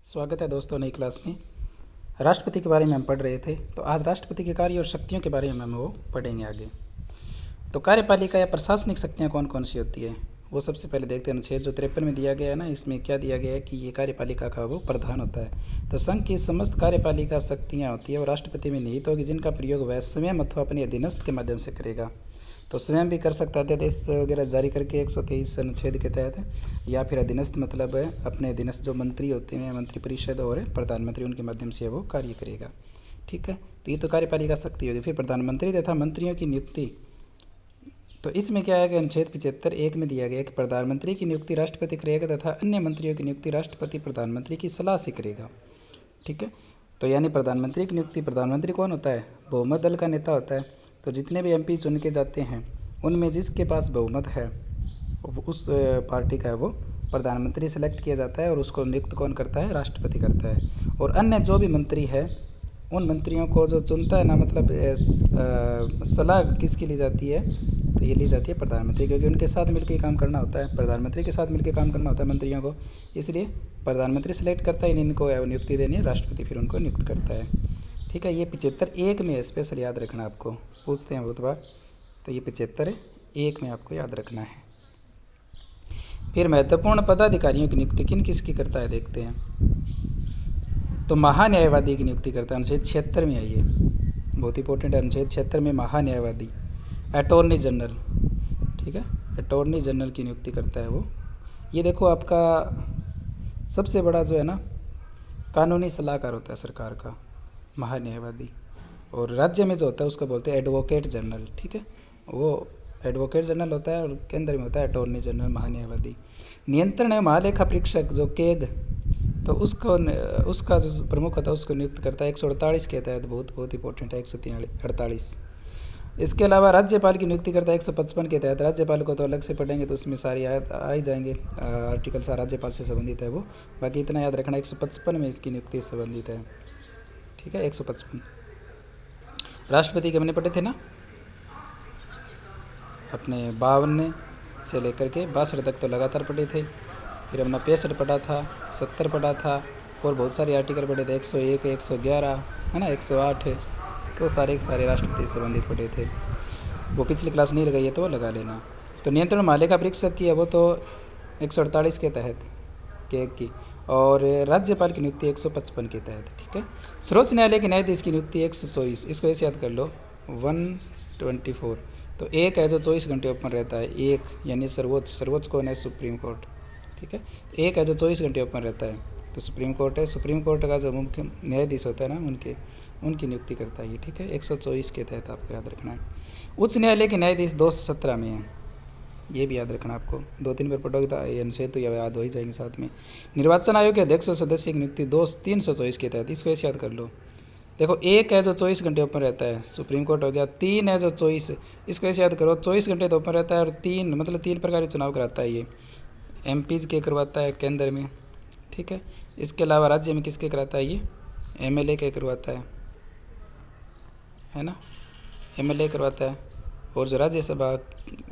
स्वागत है दोस्तों नई क्लास में। राष्ट्रपति के बारे में हम पढ़ रहे थे, तो आज राष्ट्रपति के कार्य और शक्तियों के बारे में हम वो पढ़ेंगे आगे। तो कार्यपालिका या प्रशासनिक शक्तियाँ कौन कौन सी होती है वो सबसे पहले देखते हैं। अनुच्छेद जो 53 में दिया गया है ना, इसमें क्या दिया गया है कि ये कार्यपालिका का वो प्रधान होता है। तो संघ की समस्त कार्यपालिका शक्तियाँ होती है और राष्ट्रपति में निहित होगी, जिनका प्रयोग वह स्वयं अथवा अपने अधीनस्थ के माध्यम से करेगा। तो स्वयं भी कर सकता है अध्यादेश वगैरह जारी करके 123 अनुच्छेद के तहत, या फिर अधीनस्थ मतलब अपने अधीनस्थ जो मंत्री होते हैं, मंत्रिपरिषद और प्रधानमंत्री, उनके माध्यम से वो कार्य करेगा। ठीक है, तो ये तो कार्यपालिका शक्ति होगी। फिर प्रधानमंत्री तथा मंत्रियों की नियुक्ति, तो इसमें क्या है कि अनुच्छेद 75(1) में दिया गया कि प्रधानमंत्री की नियुक्ति राष्ट्रपति करेगा तथा अन्य मंत्रियों की नियुक्ति राष्ट्रपति प्रधानमंत्री की सलाह से करेगा। ठीक है, तो यानी प्रधानमंत्री की नियुक्ति, प्रधानमंत्री कौन होता है? बहुमत दल का नेता होता है। तो जितने भी एमपी चुन के जाते हैं उनमें जिसके पास बहुमत है उस पार्टी का वो प्रधानमंत्री सेलेक्ट किया जाता है और उसको नियुक्त कौन करता है? राष्ट्रपति करता है। और अन्य जो भी मंत्री है उन मंत्रियों को जो चुनता है ना, मतलब सलाह किसकी ली जाती है? तो ये ली जाती है प्रधानमंत्री, क्योंकि उनके साथ मिलकर काम करना होता है, प्रधानमंत्री के साथ मिलकर काम करना होता है मंत्रियों को। इसलिए प्रधानमंत्री सेलेक्ट करता है, इनको नियुक्ति देनी है, राष्ट्रपति फिर उनको नियुक्त करता है। ठीक है, ये 75(1) में स्पेशल याद रखना, आपको पूछते हैं बहुत बार। तो ये 75(1) में आपको याद रखना है। फिर महत्वपूर्ण पदाधिकारियों की नियुक्ति किन किसकी करता है देखते हैं। तो महान्यायवादी की नियुक्ति करता है, अनुच्छेद 76 में आइए, बहुत इंपॉर्टेंट है। अनुच्छेद 76 में महान्यायवादी, अटॉर्नी जनरल, ठीक है, अटॉर्नी जनरल की नियुक्ति करता है वो। ये देखो आपका सबसे बड़ा जो है ना कानूनी सलाहकार होता है सरकार का, महान्यायवादी। और राज्य में जो होता है उसको बोलते हैं एडवोकेट जनरल। ठीक है, वो एडवोकेट जनरल होता है और केंद्र में होता है अटॉर्नी जनरल, महान्यायवादी। नियंत्रण है महालेखा परीक्षक जो केग, तो उसका जो प्रमुख होता है उसको नियुक्त करता है 148 के तहत, बहुत इंपॉर्टेंट है 148। इसके अलावा राज्यपाल की नियुक्ति करता है 155 के तहत। राज्यपाल को तो अलग से पढ़ेंगे तो उसमें सारी आ ही जाएंगे आर्टिकल, सारा राज्यपाल से संबंधित है वो। बाकी इतना याद रखना 155 में इसकी नियुक्ति संबंधित है। ठीक है, 155। राष्ट्रपति के हमने पढ़े थे ना, अपने 52 से लेकर के 62 तक तो लगातार पढ़े थे। फिर हमने 65 पढ़ा था, 70 पढ़ा था, और बहुत सारे आर्टिकल पढ़े थे, 101, 111 है ना, 108, तो सारे राष्ट्रपति से संबंधित पढ़े थे। वो पिछली क्लास नहीं लगाई है तो वो लगा लेना। तो नियंत्रण महालेखा परीक्षक की है वो तो 148 के तहत केग की, और राज्यपाल की नियुक्ति 155 के तहत। ठीक है, सर्वोच्च न्यायालय के न्यायाधीश की नियुक्ति 124, इसको ऐसे याद कर लो 124। तो एक है जो 24 घंटे ओपन रहता है, एक यानी सर्वोच्च कौन है? Supreme court. ठीक है, एक है जो 24 घंटे ओपन रहता है, तो सुप्रीम कोर्ट है। सुप्रीम कोर्ट का जो मुख्य न्यायाधीश होता है ना, उनकी नियुक्ति करता है ये। ठीक है, 124 के तहत आपको याद रखना है। उच्च न्यायालय के न्यायाधीश 217 में है, ये भी याद रखना आपको, 2-3 बार पढ़ोगे तो ये अनुच्छेद तो याद हो ही जाएंगे साथ में। निर्वाचन आयोग के अध्यक्ष और सदस्य की नियुक्ति 324 के तहत, इसको ऐसे याद कर लो। देखो, एक है जो 24 घंटे ओपन रहता है, सुप्रीम कोर्ट हो गया। 3 है जो 24, इसको ऐसे याद करो, 24 घंटे तो ओपन रहता है, और 3 मतलब 3 प्रकार के चुनाव कराता है ये। एमपीज के करवाता है केंद्र में। ठीक है, इसके अलावा राज्य में किसके कराता है? ये एमएलए के करवाता है ना, एमएलए करवाता है। और जो राज्यसभा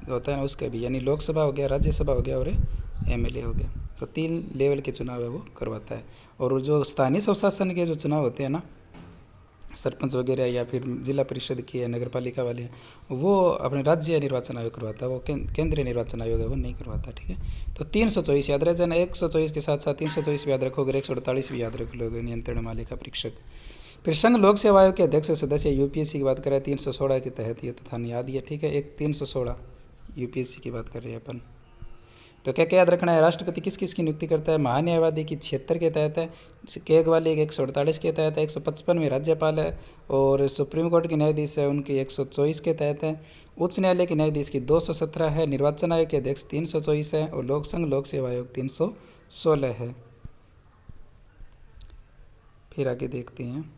होता है ना उसके भी, यानी लोकसभा हो गया, राज्यसभा हो गया और एमएलए हो गया। तो 3 लेवल के चुनाव है वो करवाता है। और जो स्थानीय स्वशासन के जो चुनाव होते हैं ना, सरपंच वगैरह या फिर जिला परिषद की है, नगर पालिका वाले हैं, वो अपने राज्य निर्वाचन आयोग करवाता है, वो केंद्रीय निर्वाचन आयोग है वो नहीं करवाता। ठीक है, तो 324 याद रह जाना, 124 के साथ साथ 324 भी याद रखोगे, 148 भी याद रख लोगे, नियंत्रण महालेखा परीक्षक। फिर संघ लोक सेवा आयोग के अध्यक्ष सदस्य यूपीएससी की बात करें 316 के तहत, ये तथा याद ही है। ठीक है, 316 यूपीएससी की बात कर रहे हैं अपन। तो क्या क्या याद रखना है? राष्ट्रपति किस किस की नियुक्ति करता है? महान्यायवादी की 76 के तहत है, केग वाले 148 के तहत है, 155 में राज्यपाल है, और सुप्रीम कोर्ट के न्यायाधीश है उनकी 124 के तहत है। उच्च न्यायालय के न्यायाधीश की 217 है, निर्वाचन आयोग के अध्यक्ष 324 है, और संघ लोक सेवा आयोग 316 है। फिर आगे देखते हैं।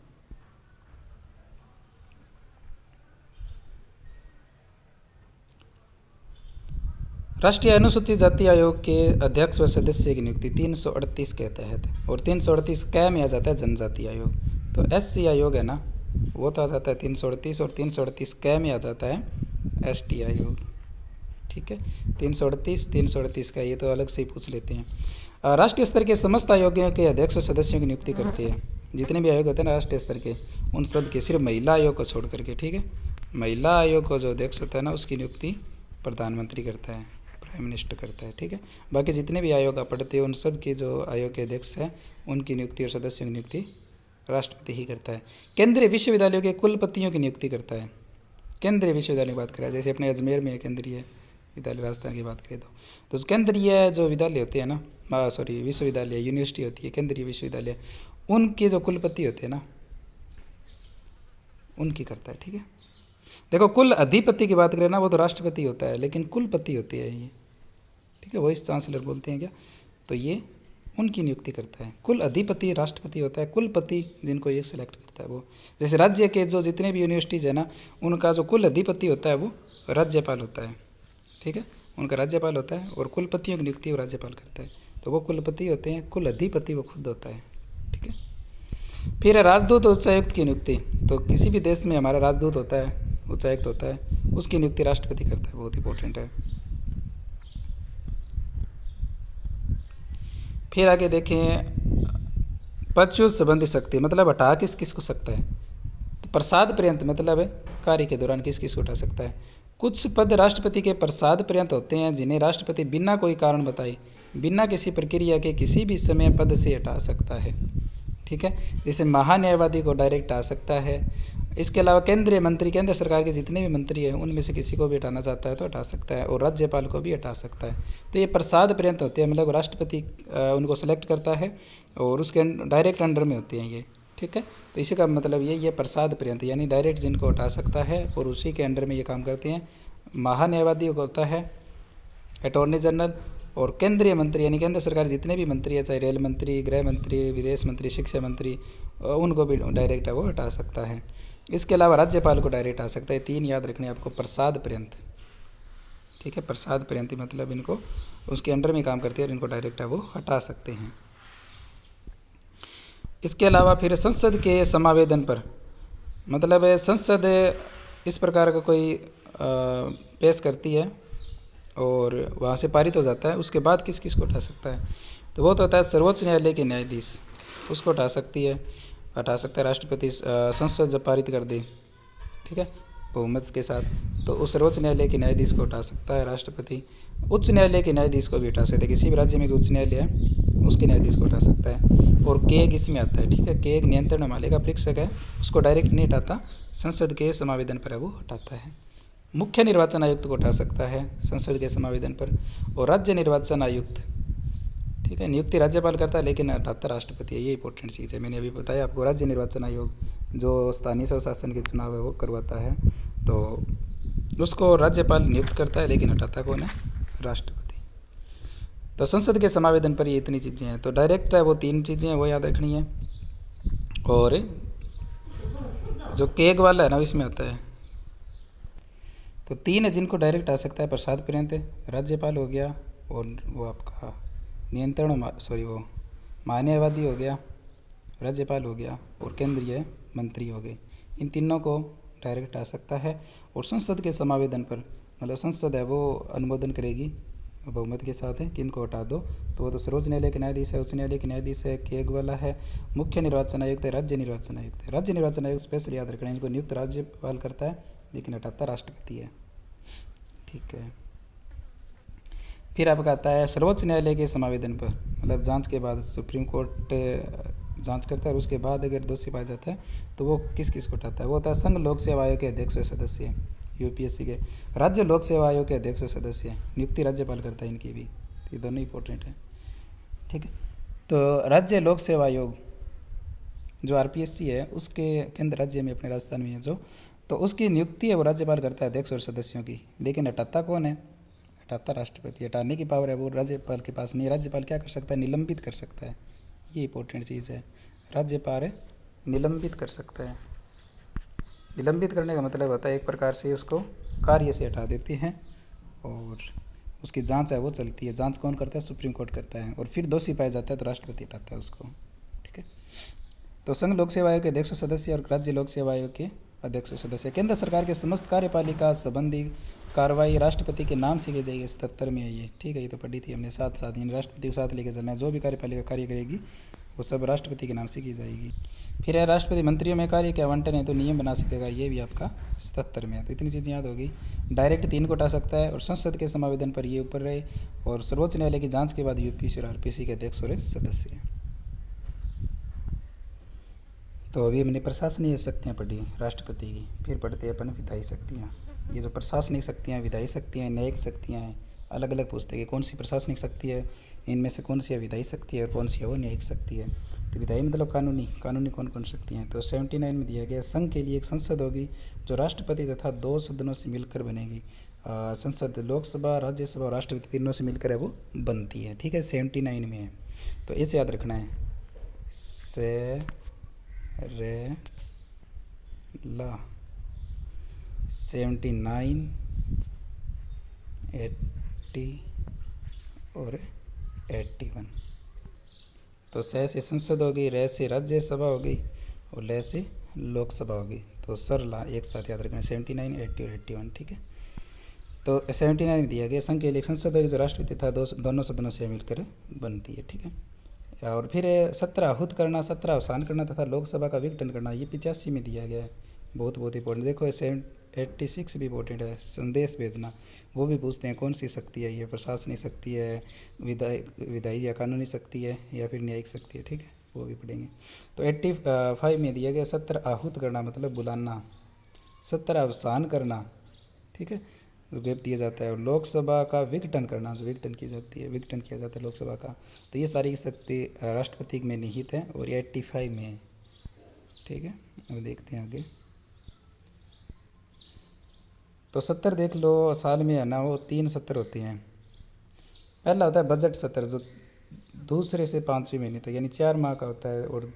राष्ट्रीय अनुसूचित जाति आयोग के अध्यक्ष व सदस्य की नियुक्ति 338 के तहत, और 338 कै में आ जाता है जनजाति आयोग। तो एससी आयोग है ना, वो तो आ जाता है 338, और 338 कै में आ जाता है एसटी आयोग। ठीक है, 338 का ये तो अलग से ही पूछ लेते हैं। राष्ट्रीय स्तर के समस्त आयोगों के अध्यक्ष और सदस्यों की नियुक्ति करती है। जितने भी आयोग होते हैं ना राष्ट्रीय स्तर के, उन सब के, सिर्फ महिला आयोग को छोड़ करके, ठीक है। महिला आयोग को जो अध्यक्ष होता है ना, उसकी नियुक्ति प्रधानमंत्री करता है, प्राइम मिनिस्टर करता है, ठीक है। बाकी जितने भी आयोग आप पढ़ते हैं उन सब के जो आयोग के अध्यक्ष हैं उनकी नियुक्ति और सदस्यों की नियुक्ति राष्ट्रपति ही करता है। केंद्रीय विश्वविद्यालयों के कुलपतियों की नियुक्ति करता है। केंद्रीय विश्वविद्यालय की बात करें, जैसे अपने अजमेर में है केंद्रीय विद्यालय, राजस्थान की बात करें तो केंद्रीय जो विद्यालय होते हैं ना, विश्वविद्यालय, यूनिवर्सिटी होती है केंद्रीय विश्वविद्यालय, उनके जो कुलपति होते हैं ना उनकी करता है, ठीक है। देखो कुल अधिपति की बात करें ना, वो तो राष्ट्रपति होता है, लेकिन कुलपति होती है ये, ठीक है, वाइस चांसलर बोलते हैं क्या, तो ये उनकी नियुक्ति करता है। कुल अधिपति राष्ट्रपति होता है, कुलपति जिनको ये सिलेक्ट करता है वो। जैसे राज्य के जो जितने भी यूनिवर्सिटीज़ है ना, उनका जो कुल अधिपति होता है वो राज्यपाल होता है, ठीक है, उनका राज्यपाल होता है, और कुलपतियों की नियुक्ति वो राज्यपाल करता है। तो वो कुलपति होते हैं, कुल अधिपति वो खुद होता है, ठीक है। फिर है राजदूत और उच्चायुक्त की नियुक्ति। तो किसी भी देश में हमारा राजदूत होता है, उच्चायुक्त होता है, उसकी नियुक्ति राष्ट्रपति करता है, बहुत इंपॉर्टेंट है। फिर आगे देखें, पदच्युत संबंधी शक्ति, मतलब हटा किस किस को सकता है। तो प्रसाद पर्यंत मतलब है कार्य के दौरान किस किस को हटा सकता है। कुछ पद राष्ट्रपति के प्रसाद पर्यंत होते हैं जिन्हें राष्ट्रपति बिना कोई कारण बताए, बिना किसी प्रक्रिया के किसी भी समय पद से हटा सकता है, ठीक है। जैसे महान्यायवादी को डायरेक्ट हटा सकता है। इसके अलावा केंद्रीय मंत्री, केंद्र सरकार के जितने भी मंत्री हैं उनमें से किसी को भी हटाना चाहता है तो हटा सकता है, और राज्यपाल को भी हटा सकता है। तो ये प्रसाद पर्यंत होते हैं, मतलब राष्ट्रपति उनको सेलेक्ट करता है और उसके डायरेक्ट अंडर में होते हैं ये, ठीक है। तो इसी का मतलब ये प्रसाद पर्यंत यानी डायरेक्ट जिनको हटा सकता है और उसी के अंडर में ये काम करते हैं। महान्यायवादी होता है अटॉर्नी जनरल, और केंद्रीय मंत्री यानी केंद्र सरकार जितने भी मंत्री है, चाहे रेल मंत्री, गृह मंत्री, विदेश मंत्री, शिक्षा मंत्री, उनको भी डायरेक्ट वो हटा सकता है। इसके अलावा राज्यपाल को डायरेक्ट हटा सकता है। 3 याद रखने आपको, प्रसाद पर्यंत, ठीक है, प्रसाद पर्यंत मतलब इनको उसके अंडर में काम करते हैं और इनको डायरेक्ट वो हटा सकते हैं। इसके अलावा फिर संसद के समावेदन पर, मतलब संसद इस प्रकार का कोई पेश करती है और वहाँ से पारित हो जाता है, उसके बाद किस किस को हटा सकता है। तो वो तो होता है सर्वोच्च न्यायालय के न्यायाधीश, उसको हटा सकती है, हटा सकता है राष्ट्रपति, संसद जब पारित कर दे, ठीक है, बहुमत के साथ, तो उस सर्वोच्च न्यायालय के न्यायाधीश को हटा सकता है राष्ट्रपति। उच्च न्यायालय के न्यायाधीश को भी हटा सकते हैं, किसी भी राज्य में उच्च न्यायालय है उसके न्यायाधीश को हटा सकता है। और केग इसमें आता है, ठीक है, केग नियंत्रण मालिक का परीक्षक है, उसको डायरेक्ट नहीं हटाता, संसद के समावेदन पर वो हटाता है। मुख्य निर्वाचन आयुक्त को हटा सकता है संसद के समावेदन पर, और राज्य निर्वाचन आयुक्त, ठीक है, नियुक्ति राज्यपाल करता है लेकिन हटाता राष्ट्रपति है। ये इंपॉर्टेंट चीज़ है, मैंने अभी बताया आपको। राज्य निर्वाचन आयोग जो स्थानीय स्वशासन के चुनाव है वो करवाता है, तो उसको राज्यपाल नियुक्त करता है लेकिन हटाता कौन है, राष्ट्रपति। तो संसद के समावेदन पर ये इतनी चीज़ें हैं। तो डायरेक्ट है वो 3 चीज़ें हैं, वो याद रखनी है। और जो केग वाला है ना इसमें आता है, तो 3 है जिनको डायरेक्ट आ सकता है, प्रसाद पर्यंत, राज्यपाल हो गया, और वो आपका नियंत्रण वो मान्यवादी हो गया, राज्यपाल हो गया, और केंद्रीय मंत्री हो गए। इन तीनों को डायरेक्ट आ सकता है। और संसद के समावेदन पर, मतलब संसद है वो अनुमोदन करेगी बहुमत के साथ है कि इनको हटा दो, तो वो तो सर्वोच्च न्यायालय के न्यायाधीश है, उच्च न्यायालय के न्यायाधीश है, केग वाला है, मुख्य निर्वाचन आयुक्त है, राज्य निर्वाचन आयुक्त है। राज्य निर्वाचन आयुक्त स्पेशल याद रखना, इनको नियुक्त राज्यपाल करता है लेकिन हटाता राष्ट्रपति है, ठीक है। फिर आपका आता है सर्वोच्च न्यायालय के समावेदन पर, मतलब जांच के बाद सुप्रीम कोर्ट जांच करता है और उसके बाद अगर दोषी पाया जाता है तो वो किस किस को हटाता है। वो होता है संघ लोक सेवा आयोग के अध्यक्ष और सदस्य, यूपीएससी के, राज्य लोक सेवा आयोग के अध्यक्ष और सदस्य, नियुक्ति राज्यपाल करता है इनकी भी। तो ये दोनों इंपॉर्टेंट है, ठीक है। तो राज्य लोक सेवा आयोग जो आरपीएससी है उसके केंद्र राज्य में अपने राजस्थान में है जो, तो उसकी नियुक्ति है वो राज्यपाल करता है अध्यक्ष और सदस्यों की, लेकिन हटाता कौन है, हटाता राष्ट्रपति। हटाने की पावर है वो राज्यपाल के पास नहीं। राज्यपाल क्या कर सकता है, निलंबित कर सकता है, ये इंपॉर्टेंट चीज़ है। राज्यपाल निलंबित कर सकता है। निलंबित करने का मतलब होता है एक प्रकार से उसको कार्य से हटा देते हैं और उसकी जांच है वो चलती है। जांच कौन करता है, सुप्रीम कोर्ट करता है, और फिर दोषी पाया जाता है तो राष्ट्रपति हटाता है उसको, ठीक है। तो संघ लोक सेवा आयोग के अध्यक्ष सदस्य और राज्य लोक सेवा आयोग के अध्यक्ष सदस्य, केंद्र सरकार के समस्त कार्यपालिका संबंधी कार्रवाई राष्ट्रपति के नाम से की जाएगी, 77 में है ये, ठीक है। ये तो पढ़ी थी हमने साथ साथ, यानी राष्ट्रपति को साथ लेकर चलना है। जो भी कार्यपालिका कार्य करेगी वो सब राष्ट्रपति के नाम से की जाएगी। फिर है राष्ट्रपति मंत्रियों में कार्य के आवंटन है तो नियम बना सकेगा, ये भी आपका 77 में है। तो इतनी चीज़ें याद होगी। डायरेक्ट 3 को हटा सकता है और संसद के समावेदन पर ये ऊपर रहे, और सर्वोच्च न्यायालय की जांच के बाद यूपीसी और आरपीसी के अध्यक्ष और सदस्य हैं। तो अभी हमने प्रशासनिक शक्तियाँ पढ़ी राष्ट्रपति की, फिर पढ़ते हैं अपन विधायी शक्तियाँ। ये जो प्रशासनिक शक्तियाँ, विधायी शक्तियाँ, न्यायिक शक्तियाँ हैं, अलग अलग पूछते हैं कि कौन सी प्रशासनिक शक्ति है, इनमें से कौन सी है विधायी शक्ति है और कौन सी है वो न्यायिक शक्ति है। तो विधायी मतलब कानूनी, कानूनी कौन कौन शक्तियाँ हैं। तो 79 में दिया गया, संघ के लिए एक संसद होगी जो राष्ट्रपति तथा 2 सदनों से मिलकर बनेगी। संसद लोकसभा, राज्यसभा और राष्ट्रपति तीनों से मिलकर है वो बनती है, ठीक है। 79 में है, तो इसे याद रखना है, से रे ला 79, 80 और 81। तो से संसद होगी, रे से राज्यसभा होगी और ले से लोकसभा होगी। तो सरला एक साथ याद रखना, 79, 80 और 81, ठीक है। तो 79 में दिया गया, संघ के लिए संसद होगी जो राष्ट्रपति तथा दोनों सदनों से मिलकर बनती है, ठीक है। और फिर 17 आहूत करना, 17 अवसान करना तथा लोकसभा का विघटन करना, ये 85 में दिया गया है। बहुत इंपॉर्टेंट। देखो 86 भी इंपॉर्टेंट है, संदेश भेजना, वो भी पूछते हैं कौन सी शक्ति है ये, प्रशासनिक शक्ति है, विधायी या कानूनी शक्ति है या फिर न्यायिक शक्ति है, ठीक है, वो भी पढ़ेंगे। तो 85 में दिया गया, 17 आहूत करना मतलब बुलाना, 17 अवसान करना, ठीक है, गैप दिया जाता है। और लोकसभा का विघटन करना, जो विघटन की जाती है, विघटन किया जाता है लोकसभा का। तो ये सारी शक्ति राष्ट्रपति में निहित है और ये 85 में है, ठीक है। अब देखते हैं आगे। तो 70 देख लो, साल में है ना वो 3 सत्र होते हैं। पहला होता है बजट सत्र, जो दूसरे से 5वें महीने तक यानी 4 माह का होता है, और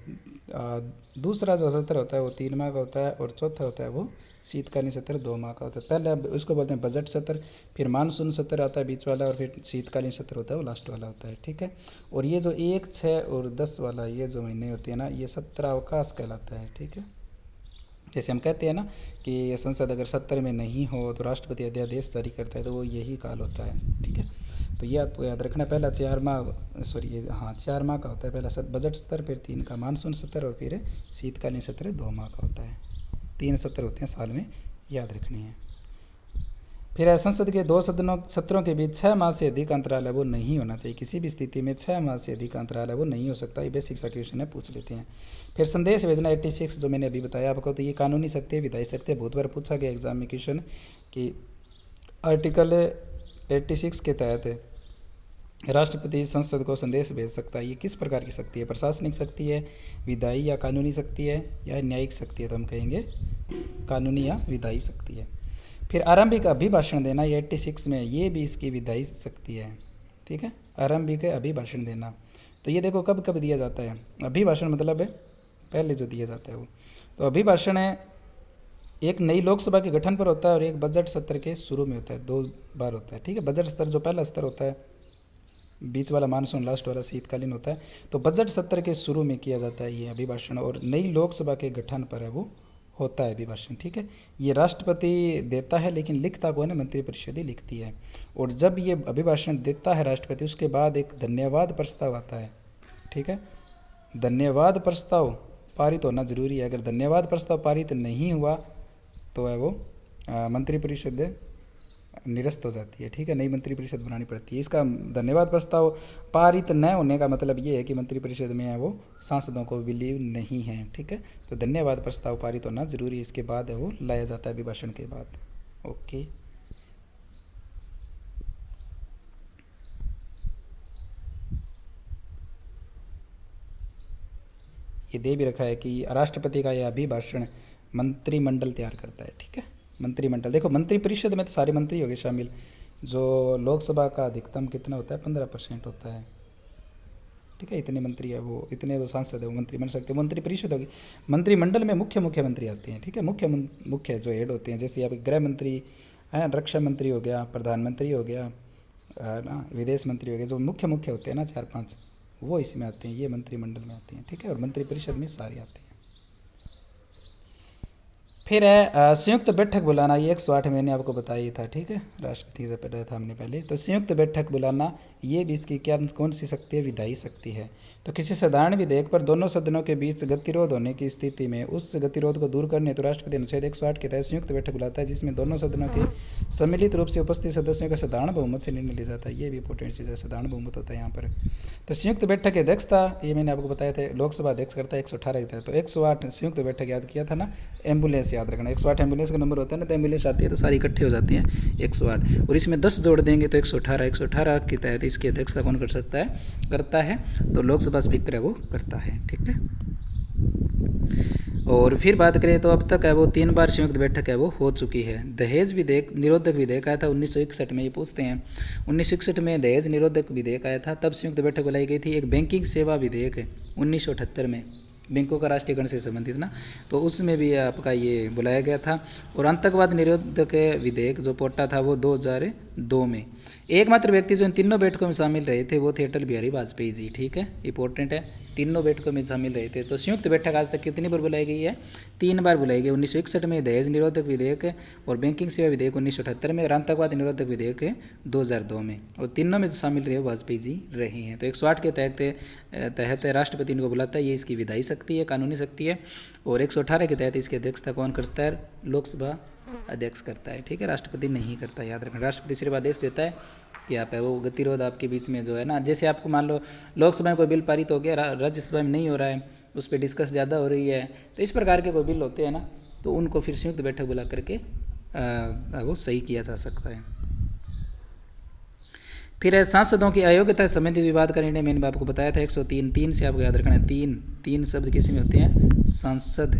दूसरा जो सत्र होता है वो 3 माह का होता है, और चौथा होता है वो शीतकालीन सत्र 2 माह का होता है। पहले उसको बोलते हैं बजट सत्र, फिर मानसून सत्र आता है बीच वाला, और फिर शीतकालीन सत्र होता है वो लास्ट वाला होता है, ठीक है। और ये जो 1, 6 और 10 वाला ये जो महीने होते हैं ना, ये सत्र अवकाश कहलाता है, ठीक है। जैसे हम कहते हैं ना कि संसद अगर 70 में नहीं हो तो राष्ट्रपति अध्यादेश जारी करता है, तो वो यही काल होता है, ठीक है। तो ये आपको याद रखना, पहला 4 माह, सॉरी हाँ 4 माह का होता है, पहला बजट सत्र, फिर 3 का मानसून सत्र, और फिर शीतकालीन सत्र 2 माह का होता है। 3 सत्र होते हैं साल में, याद रखनी है। फिर संसद के 2 सत्रों के बीच 6 माह से अधिक अंतराल है वो नहीं होना चाहिए, किसी भी स्थिति में 6 माह से अधिक अंतराल है वो नहीं हो सकता। ये बेसिक सा क्वेश्चन है, पूछ लेते हैं। फिर संदेश भेजना 86, जो मैंने अभी बताया आपको, तो ये कानूनी शक्ति है, विधायी शक्ति है। बहुत बार पूछा गया एग्जाम में क्वेश्चन कि आर्टिकल 86 के तहत राष्ट्रपति संसद को संदेश भेज सकता है, ये किस प्रकार की शक्ति है, प्रशासनिक शक्ति है, विधायी या कानूनी शक्ति है, या न्यायिक शक्ति है। तो हम कहेंगे कानूनी या विधायी शक्ति है। फिर आरंभिक अभिभाषण देना, ये 86 में, ये भी इसकी विधायी शक्ति है, ठीक है। आरंभिक अभिभाषण देना, तो ये देखो कब कब दिया जाता है अभिभाषण, मतलब है पहले जो दिया जाता है वो। तो अभिभाषण है एक नई लोकसभा के गठन पर होता है और एक बजट सत्र के शुरू में होता है, 2 बार होता है, ठीक है। बजट सत्र जो पहला स्तर होता है, बीच वाला मानसून, लास्ट वाला शीतकालीन होता है। तो बजट सत्र के शुरू में किया जाता है ये अभिभाषण, और नई लोकसभा के गठन पर है वो होता है अभिभाषण, ठीक है। ये राष्ट्रपति देता है, लेकिन लिखता कौन है, मंत्रिपरिषद ही लिखती है। और जब ये अभिभाषण देता है राष्ट्रपति, उसके बाद एक धन्यवाद प्रस्ताव आता है, ठीक है। धन्यवाद प्रस्ताव पारित होना जरूरी है। अगर धन्यवाद प्रस्ताव पारित नहीं हुआ तो है वो मंत्रिपरिषद निरस्त हो जाती है, ठीक है, नई मंत्रिपरिषद बनानी पड़ती है। इसका धन्यवाद प्रस्ताव पारित न होने का मतलब ये है कि मंत्रिपरिषद में है वो सांसदों को विलीन नहीं है, ठीक है। तो धन्यवाद प्रस्ताव पारित होना जरूरी है, इसके बाद है वो लाया जाता है अभिभाषण के बाद। ओके, ये दे भी रखा है कि राष्ट्रपति का यह अभिभाषण मंत्रिमंडल तैयार करता है, ठीक है। मंत्रिमंडल, देखो मंत्रिपरिषद में तो सारे मंत्री हो गए शामिल। जो लोकसभा का अधिकतम कितना होता है, 15% होता है, ठीक है। इतने मंत्री है वो, इतने वो सांसद है वो मंत्री बन सकते हैं, मंत्रिपरिषद होगी। मंत्रिमंडल में मुख्यमंत्री आते हैं, ठीक है। मुख्य जो हेड होते हैं, जैसे आप गृह मंत्री हैं, रक्षा मंत्री हो गया, प्रधानमंत्री हो गया ना, विदेश मंत्री हो गया, जो मुख्य होते हैं ना 4-5, वो इसमें आते हैं, ये मंत्रिमंडल में आते हैं, ठीक है। और मंत्रिपरिषद में सारे आते हैं। फिर है संयुक्त बैठक बुलाना, ये 108 मैंने आपको बताया था, ठीक है, राष्ट्रपति से पढ़ा था हमने पहले। तो संयुक्त बैठक बुलाना ये भी इसकी क्या कौन सी शक्ति है? विधायी शक्ति है। तो किसी साधारण विधेयक पर दोनों सदनों के बीच गतिरोध होने की स्थिति में उस गतिरोध को दूर करने तो राष्ट्रपति अनुच्छेद 108 के तहत संयुक्त बैठक बुलाता है, जिसमें दोनों सदनों के सम्मिलित रूप से उपस्थित सदस्यों का साधारण बहुमत से निर्णय लिया जाता है। ये भी इंपॉर्टेंट चीज़ है, साधारण बहुमत होता है यहाँ पर। तो संयुक्त बैठक की अध्यक्षता ये मैंने आपको बताया था, लोकसभा अध्यक्ष करता है 118 के तहत। तो 108 संयुक्त बैठक याद किया था ना, एम्बुलेंस याद रखना, 108 एम्बुलेंस का नंबर होता है ना, तो एम्बुलेंस आती है तो सारी इकट्ठे हो जाती हैं 108, और इसमें 10 जोड़ देंगे तो 118 के तहत इसकी अध्यक्षता कौन कर सकता है? करता है, तो लोकसभा स्पीकर है वो करता है, ठीक है। और फिर बात करें तो अब तक है वो 3 बार संयुक्त बैठक है वो हो चुकी है। दहेज विधेयक निरोधक विधेयक आया था 1961 में, ये पूछते हैं 1961 में दहेज निरोधक विधेयक आया था, तब संयुक्त बैठक बुलाई गई थी। एक बैंकिंग सेवा विधेयक है 1978 में, बैंकों का राष्ट्रीयकरण से संबंधित ना, तो उसमें भी आपका ये बुलाया गया था। और आतंकवाद निरोधक विधेयक जो पोटा था वो 2002 में। एकमात्र व्यक्ति जो इन तीनों बैठकों में शामिल रहे थे वो थे अटल बिहारी वाजपेयी जी, ठीक है, इंपॉर्टेंट है, तीनों बैठकों में शामिल रहे थे। तो संयुक्त बैठक आज तक कितनी बार बुलाई गई है? 3 बार बुलाई गई, 1961 में दहेज निरोधक विधेयक और बैंकिंग सेवा विधेयक 1978 में, और आतंकवाद निरोधक विधेयक 2002 में, और तीनों में जो शामिल रहे वाजपेयी जी रहे हैं। तो 108 के तहत राष्ट्रपति इनको बुलाता है, ये इसकी विधायी शक्ति है, कानूनी शक्ति है। और 118 के तहत इसकी अध्यक्षता कौन करता है? लोकसभा अध्यक्ष करता है, ठीक है, राष्ट्रपति नहीं करता, याद रखना। राष्ट्रपति सिर्फ आदेश देता है कि आप है वो गतिरोध आपके बीच में जो है ना, जैसे आपको मान लो लोकसभा में कोई बिल पारित हो गया, राज्यसभा में नहीं हो रहा है, उस पर डिस्कस ज़्यादा हो रही है, तो इस प्रकार के कोई बिल होते हैं ना, तो उनको फिर संयुक्त बैठक बुला करके वो सही किया जा सकता है। फिर है सांसदों की अयोग्यता से संबंधित विवाद का निर्णय, मैंने आपको बताया था 103 से आपको याद रखना है, तीन शब्द किसी में होते हैं? सांसद,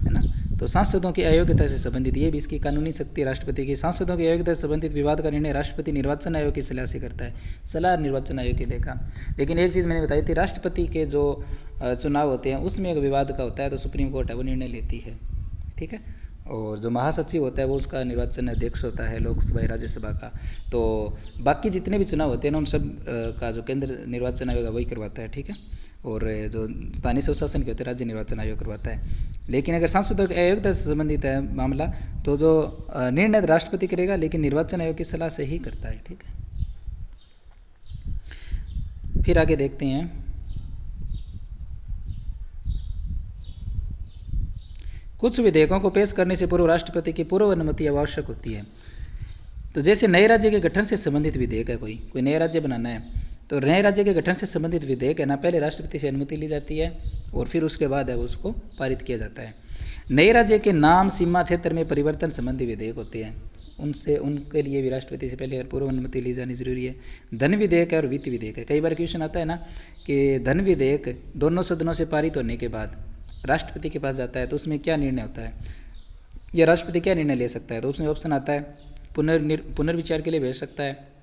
है ना। तो सांसदों की अयोग्यता से संबंधित ये भी इसकी कानूनी शक्ति राष्ट्रपति की। सांसदों की अयोग्यता से संबंधित विवाद का निर्णय राष्ट्रपति निर्वाचन आयोग की सलाह से करता है, सलाह निर्वाचन आयोग की देगा। लेकिन एक चीज़ मैंने बताई थी, राष्ट्रपति के जो चुनाव होते हैं उसमें एक विवाद का होता है तो सुप्रीम कोर्ट है वो निर्णय लेती है, ठीक है। और जो महासचिव होता है वो उसका निर्वाचन अध्यक्ष होता है, लोकसभा राज्यसभा का। तो बाकी जितने भी चुनाव होते हैं ना उन सब का जो केंद्र निर्वाचन आयोग है वही करवाता है, ठीक है। और जो स्थानीय स्वशासन के होते हैं राज्य निर्वाचन आयोग करवाता है। लेकिन अगर सांसदों की अयोग्यता से संबंधित है मामला तो जो निर्णय राष्ट्रपति करेगा, लेकिन निर्वाचन आयोग की सलाह से ही करता है, ठीक है। फिर आगे देखते हैं, कुछ विधेयकों को पेश करने से पूर्व राष्ट्रपति की पूर्व अनुमति आवश्यक होती है। तो जैसे नए राज्य के गठन से संबंधित विधेयक है, कोई नया राज्य बनाना है, तो नए राज्य के गठन से संबंधित विधेयक है ना, पहले राष्ट्रपति से अनुमति ली जाती है और फिर उसके बाद है उसको पारित किया जाता है। नए राज्य के नाम, सीमा क्षेत्र में परिवर्तन संबंधी विधेयक होते हैं, उनके लिए भी राष्ट्रपति से पहले पूर्व अनुमति ली जानी जरूरी है। धन विधेयक है और वित्त विधेयक है। कई बार क्वेश्चन आता है ना कि धन विधेयक दोनों सदनों से पारित होने के बाद राष्ट्रपति के पास जाता है तो उसमें क्या निर्णय होता है, या राष्ट्रपति क्या निर्णय ले सकता है? तो उसमें ऑप्शन आता है पुनर्विचार के लिए भेज सकता है,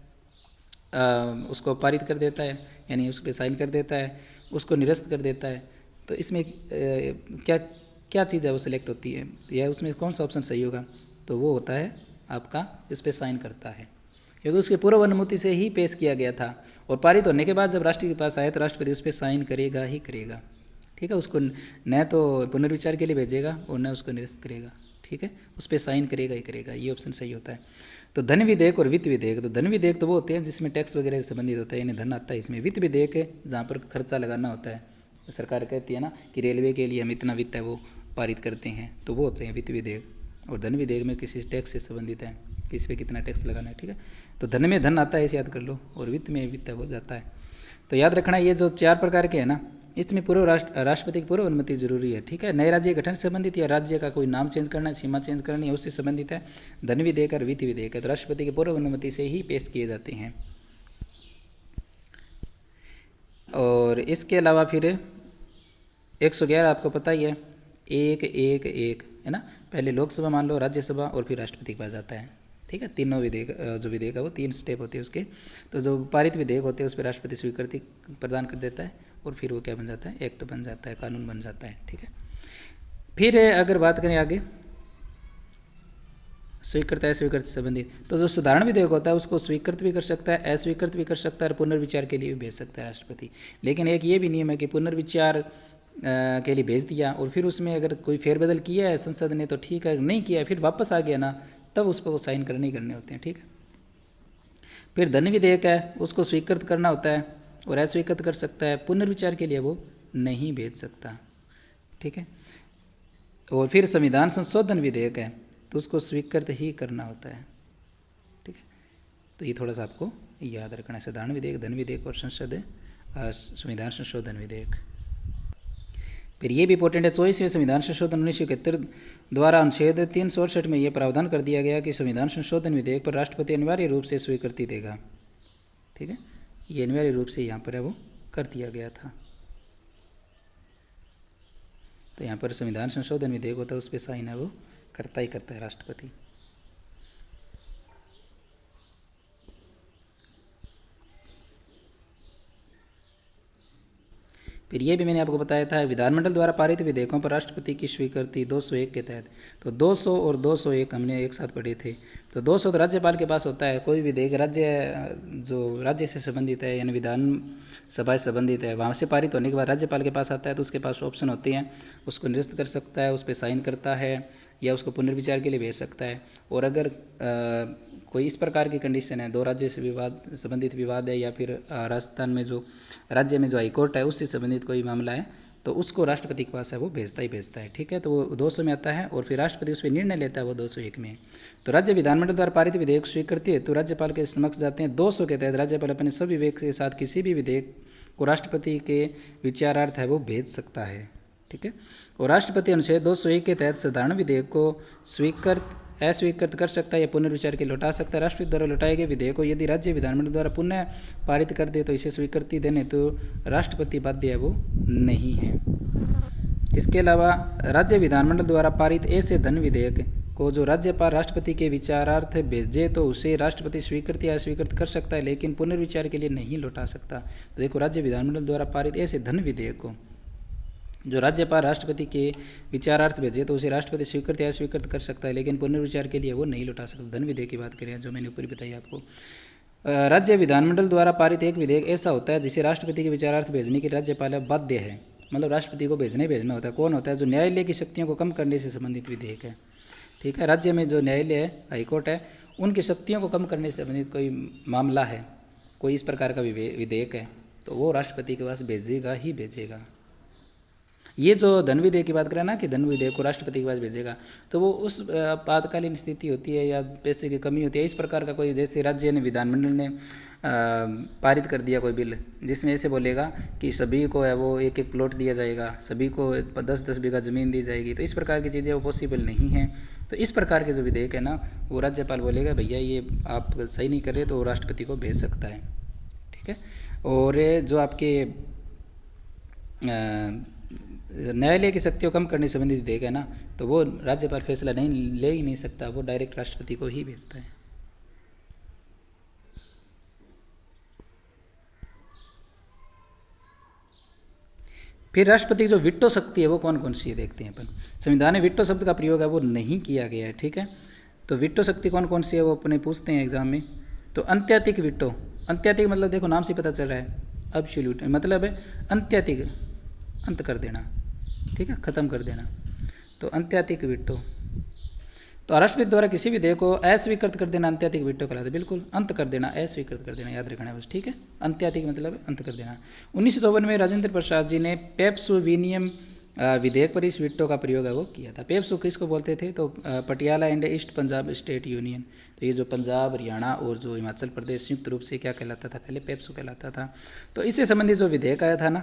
उसको पारित कर देता है यानी उस पर साइन कर देता है, उसको निरस्त कर देता है। तो इसमें क्या चीज़ है वो सिलेक्ट होती है, या उसमें कौन सा ऑप्शन सही होगा? तो वो होता है आपका इस पर साइन करता है, क्योंकि उसके पूर्व अनुमति से ही पेश किया गया था और पारित होने के बाद जब राष्ट्रपति के पास आए तो राष्ट्रपति उस पर साइन करेगा ही करेगा, ठीक है। उसको न तो पुनर्विचार के लिए भेजेगा और न उसको निरस्त करेगा, ठीक है, उस पर साइन करेगा ही करेगा, ये ऑप्शन सही होता है। तो धन विधेयक और वित्त विधेयक, तो धन विधेयक तो वो होते हैं जिसमें टैक्स वगैरह से संबंधित होता है, यानी धन आता है इसमें। वित्त विधेयक है जहाँ पर खर्चा लगाना होता है, सरकार कहती है ना कि रेलवे के लिए हम इतना वित्त है वो पारित करते हैं, तो वो होते हैं वित्त विधेयक। और धन विधेयक में किसी टैक्स से संबंधित है, किस पे कितना टैक्स लगाना है, ठीक है। तो धन में धन आता है इसे याद कर लो, और वित्त में वित्त हो जाता है। तो याद रखना ये जो 4 प्रकार के हैं ना, इसमें पूर्व राष्ट्रपति की पूर्व अनुमति जरूरी है, ठीक है। नए राज्य गठन से संबंधित या राज्य का कोई नाम चेंज करना है, सीमा चेंज करनी है, उससे संबंधित है। धन विधेयक और वित्त विधेयक है तो राष्ट्रपति की पूर्व अनुमति से ही पेश किए जाते हैं। और इसके अलावा फिर 111 आपको पता ही है, 1-1-1 है ना, पहले लोकसभा मान लो, राज्यसभा और फिर राष्ट्रपति के पास जाता है, ठीक है। तीनों विधेयक जो विधेयक है वो 3 स्टेप होते हैं उसके। तो जो पारित विधेयक होते हैं उस पर राष्ट्रपति स्वीकृति प्रदान कर देता है और फिर वो क्या बन जाता है, एक्ट बन जाता है, कानून बन जाता है, ठीक है। फिर अगर बात करें आगे स्वीकृत अस्वीकृत से संबंधित, तो जो साधारण विधेयक होता है उसको स्वीकृत भी कर सकता है, अस्वीकृत भी कर सकता है और पुनर्विचार के लिए भी भेज सकता है राष्ट्रपति। लेकिन एक ये भी नियम है कि पुनर्विचार के लिए भेज दिया और फिर उसमें अगर कोई फेरबदल किया है संसद ने तो ठीक है, नहीं किया है फिर वापस आ गया ना, तब उस पर वो साइन करने ही करने होते हैं। ठीक है। फिर धन विधेयक है, उसको स्वीकृत करना होता है और अस्वीकृत कर सकता है, पुनर्विचार के लिए वो नहीं भेज सकता। ठीक है। और फिर संविधान संशोधन विधेयक है तो उसको स्वीकृत ही करना होता है। ठीक है। तो ये थोड़ा सा आपको याद रखना है, साधारण विधेयक, धन विधेयक और संविधान संशोधन विधेयक। फिर ये भी इंपॉर्टेंट है, 24वें संविधान संशोधन 1971 द्वारा अनुच्छेद 368 में यह प्रावधान कर दिया गया कि संविधान संशोधन विधेयक पर राष्ट्रपति अनिवार्य रूप से स्वीकृति देगा। ठीक है। ये अनिवार्य रूप से यहाँ पर है वो कर दिया गया था। तो यहाँ पर संविधान संशोधन विधेयक होता है, उस पर साइन है वो करता ही करता है राष्ट्रपति। फिर ये भी मैंने आपको बताया था, विधानमंडल द्वारा पारित विधेयकों पर राष्ट्रपति की स्वीकृति 201 के तहत। तो 200 और 201 हमने एक साथ पढ़े थे। तो 200 तो राज्यपाल के पास होता है, कोई विधेयक जो राज्य से संबंधित है यानी विधान सभा से संबंधित है, वहाँ से पारित होने के बाद राज्यपाल के पास आता है तो उसके पास ऑप्शन होते हैं, उसको निरस्त कर सकता है, उस पर साइन करता है या उसको पुनर्विचार के लिए भेज सकता है। और अगर कोई इस प्रकार की कंडीशन है, दो राज्य से संबंधित विवाद है या फिर राजस्थान में जो राज्य में जो हाईकोर्ट है उससे संबंधित कोई मामला है तो उसको राष्ट्रपति के पास है वो भेजता ही भेजता है। ठीक है। तो वो 200 में आता है और फिर राष्ट्रपति उस पर निर्णय लेता है वो 201 में। तो राज्य विधानमंडल द्वारा पारित विधेयक स्वीकृति है तो राज्यपाल के समक्ष जाते हैं। 200 के तहत राज्यपाल अपने सभी विवेक के साथ किसी भी विधेयक को राष्ट्रपति के विचारार्थ है वो भेज सकता है। ठीक है। और राष्ट्रपति अनुच्छेद 201 के तहत साधारण विधेयक को स्वीकृत अस्वीकृत कर सकता है या पुनर्विचार के लौटा सकता है। राष्ट्रपति द्वारा लौटाए गए विधेयक को यदि राज्य विधानमंडल द्वारा पुनः पारित कर दे तो इसे स्वीकृति देने तो राष्ट्रपति बाध्य है वो नहीं है। इसके अलावा राज्य विधानमंडल द्वारा पारित ऐसे धन विधेयक को जो राज्यपाल राष्ट्रपति के विचारार्थ भेजे तो उसे राष्ट्रपति स्वीकृत या अस्वीकृत कर सकता है लेकिन पुनर्विचार के लिए नहीं लौटा सकता। तो देखो, राज्य विधानमंडल द्वारा पारित ऐसे धन विधेयक को जो राज्यपाल राष्ट्रपति के विचारार्थ भेजे तो उसे राष्ट्रपति स्वीकृत या अस्वीकृत कर सकता है लेकिन पुनर्विचार के लिए वो नहीं लौटा सकता। धन विधेयक की बात करें जो मैंने ऊपर बताई आपको। राज्य विधानमंडल द्वारा पारित एक विधेयक ऐसा होता है जिसे राष्ट्रपति के विचारार्थ भेजने के राज्यपाल बाध्य है, मतलब राष्ट्रपति को भेजना होता है। कौन होता है? जो न्यायालय की शक्तियों को कम करने से संबंधित विधेयक है। ठीक है। राज्य में जो न्यायालय है, हाईकोर्ट है, उनकी शक्तियों को कम करने से संबंधित कोई मामला है, कोई इस प्रकार का विधेयक है तो वो राष्ट्रपति के पास भेजेगा ही भेजेगा। ये जो धन विधेयक की बात करें ना कि धन विधेयक को राष्ट्रपति के पास भेजेगा तो वो उस आपातकालीन स्थिति होती है या पैसे की कमी होती है, इस प्रकार का कोई, जैसे राज्य ने विधानमंडल ने पारित कर दिया कोई बिल जिसमें ऐसे बोलेगा कि सभी को है वो एक एक प्लॉट दिया जाएगा, सभी को 10-10 बीघा ज़मीन दी जाएगी, तो इस प्रकार की चीज़ें वो पॉसिबल नहीं है। तो इस प्रकार के जो विधेयक है ना वो राज्यपाल बोलेगा भैया ये आप सही नहीं कर रहे तो वो राष्ट्रपति को भेज सकता है। ठीक है। और जो आपके न्यायालय की शक्तियों कम करने से संबंधित विधेयक है ना तो वो राज्यपाल फैसला नहीं ले ही नहीं सकता, वो डायरेक्ट राष्ट्रपति को ही भेजता है। फिर राष्ट्रपति की जो विटो शक्ति है वो कौन कौन सी है देखते हैं अपन। संविधान में विटो शब्द का प्रयोग है वो नहीं किया गया है। ठीक है। तो विटो शक्ति कौन कौन सी है वो अपने पूछते हैं एग्जाम में। तो अंत्यातिक विटो, अंत्यातिक मतलब देखो नाम से पता चल रहा है, अब्सोल्यूट मतलब है अंत्यातिक, अंत कर देना। ठीक है, खत्म कर देना। तो अंत्यातिक विटो, तो राष्ट्रपति द्वारा किसी विधेयक को अस्वीकृत कर देना अंत्यातिक विटो कहलाता है। बिल्कुल, अंत कर देना, अस्वीकृत कर देना, याद रखना है बस। ठीक है। अंत्यातिक मतलब अंत कर देना। 1954 में राजेंद्र प्रसाद जी ने पेप्सू विनियम विधेयक पर इस विटो का प्रयोग है वो किया था। पेप्सू किसको बोलते थे? तो Patiala and east Punjab state union. तो ये जो पंजाब, हरियाणा और जो हिमाचल प्रदेश संयुक्त रूप से क्या कहलाता था? पहले पेप्सू कहलाता था। तो इससे संबंधित जो विधेयक आया था ना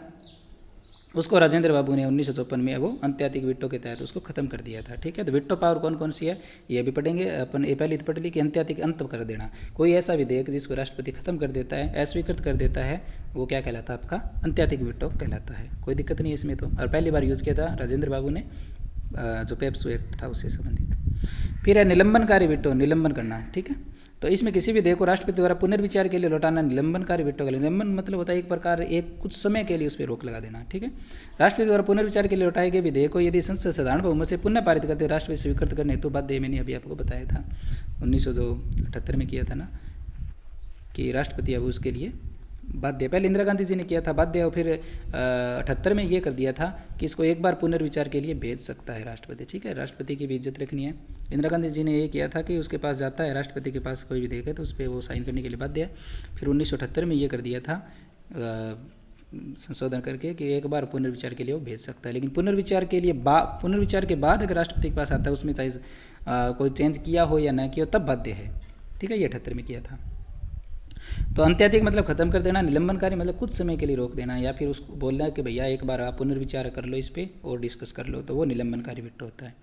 उसको राजेंद्र बाबू ने 1954 में वो अंत्यातिक विटो के तहत उसको खत्म कर दिया था। ठीक है। तो विटो पावर कौन कौन सी है ये भी पढ़ेंगे अपन। ये पहले पढ़ ली कि अंत्यातिक अंत कर देना, कोई ऐसा विधेयक जिसको राष्ट्रपति खत्म कर देता है, अस्वीकृत कर देता है, वो क्या कहलाता है? आपका अंत्यातिक विटो कहलाता है। कोई दिक्कत नहीं है इसमें। तो और पहली बार यूज़ किया था राजेंद्र बाबू ने जो पेप्सू एक्ट था उससे संबंधित। फिर है निलंबनकारी विटो, निलंबन करना। ठीक है। तो इसमें किसी विधेयक को राष्ट्रपति द्वारा पुनर्विचार के लिए लौटाना निलंबनकारी विटो का। निलंबन मतलब होता है एक प्रकार एक कुछ समय के लिए उस पर रोक लगा देना। ठीक है। राष्ट्रपति द्वारा पुनर्विचार के लिए लौटाए गए विधेयक को यदि संसद साधारण बहुमत से पुनः पारित करते राष्ट्रपति स्वीकृत करने हेतु बाध्य। मैंने अभी आपको बताया था 1978 में किया था ना कि राष्ट्रपति अब उसके लिए बाध्य, पहले इंदिरा गांधी जी ने किया था बाध्य, और फिर 78 में ये कर दिया था कि इसको एक बार पुनर्विचार के लिए भेज सकता है राष्ट्रपति। ठीक है, राष्ट्रपति की भी इज्जत रखनी है। इंदिरा गांधी जी ने ये किया था कि उसके पास जाता है, राष्ट्रपति के पास कोई भी देखे तो उस पर वो साइन करने के लिए बाध्य है। फिर 1978 में ये कर दिया था संशोधन करके कि एक बार पुनर्विचार के लिए वो भेज सकता है, लेकिन पुनर्विचार के बाद अगर राष्ट्रपति के पास आता है उसमें चाहे कोई चेंज किया हो या ना किया हो तब बाध्य है। ठीक है, ये 78 में किया था। तो अंत्याधिक मतलब खत्म कर देना, निलंबनकारी मतलब कुछ समय के लिए रोक देना, या फिर उसको बोलना कि भैया एक बार आप पुनर्विचार कर लो इस पर और डिस्कस कर लो, तो वो निलंबनकारी वीटो होता है।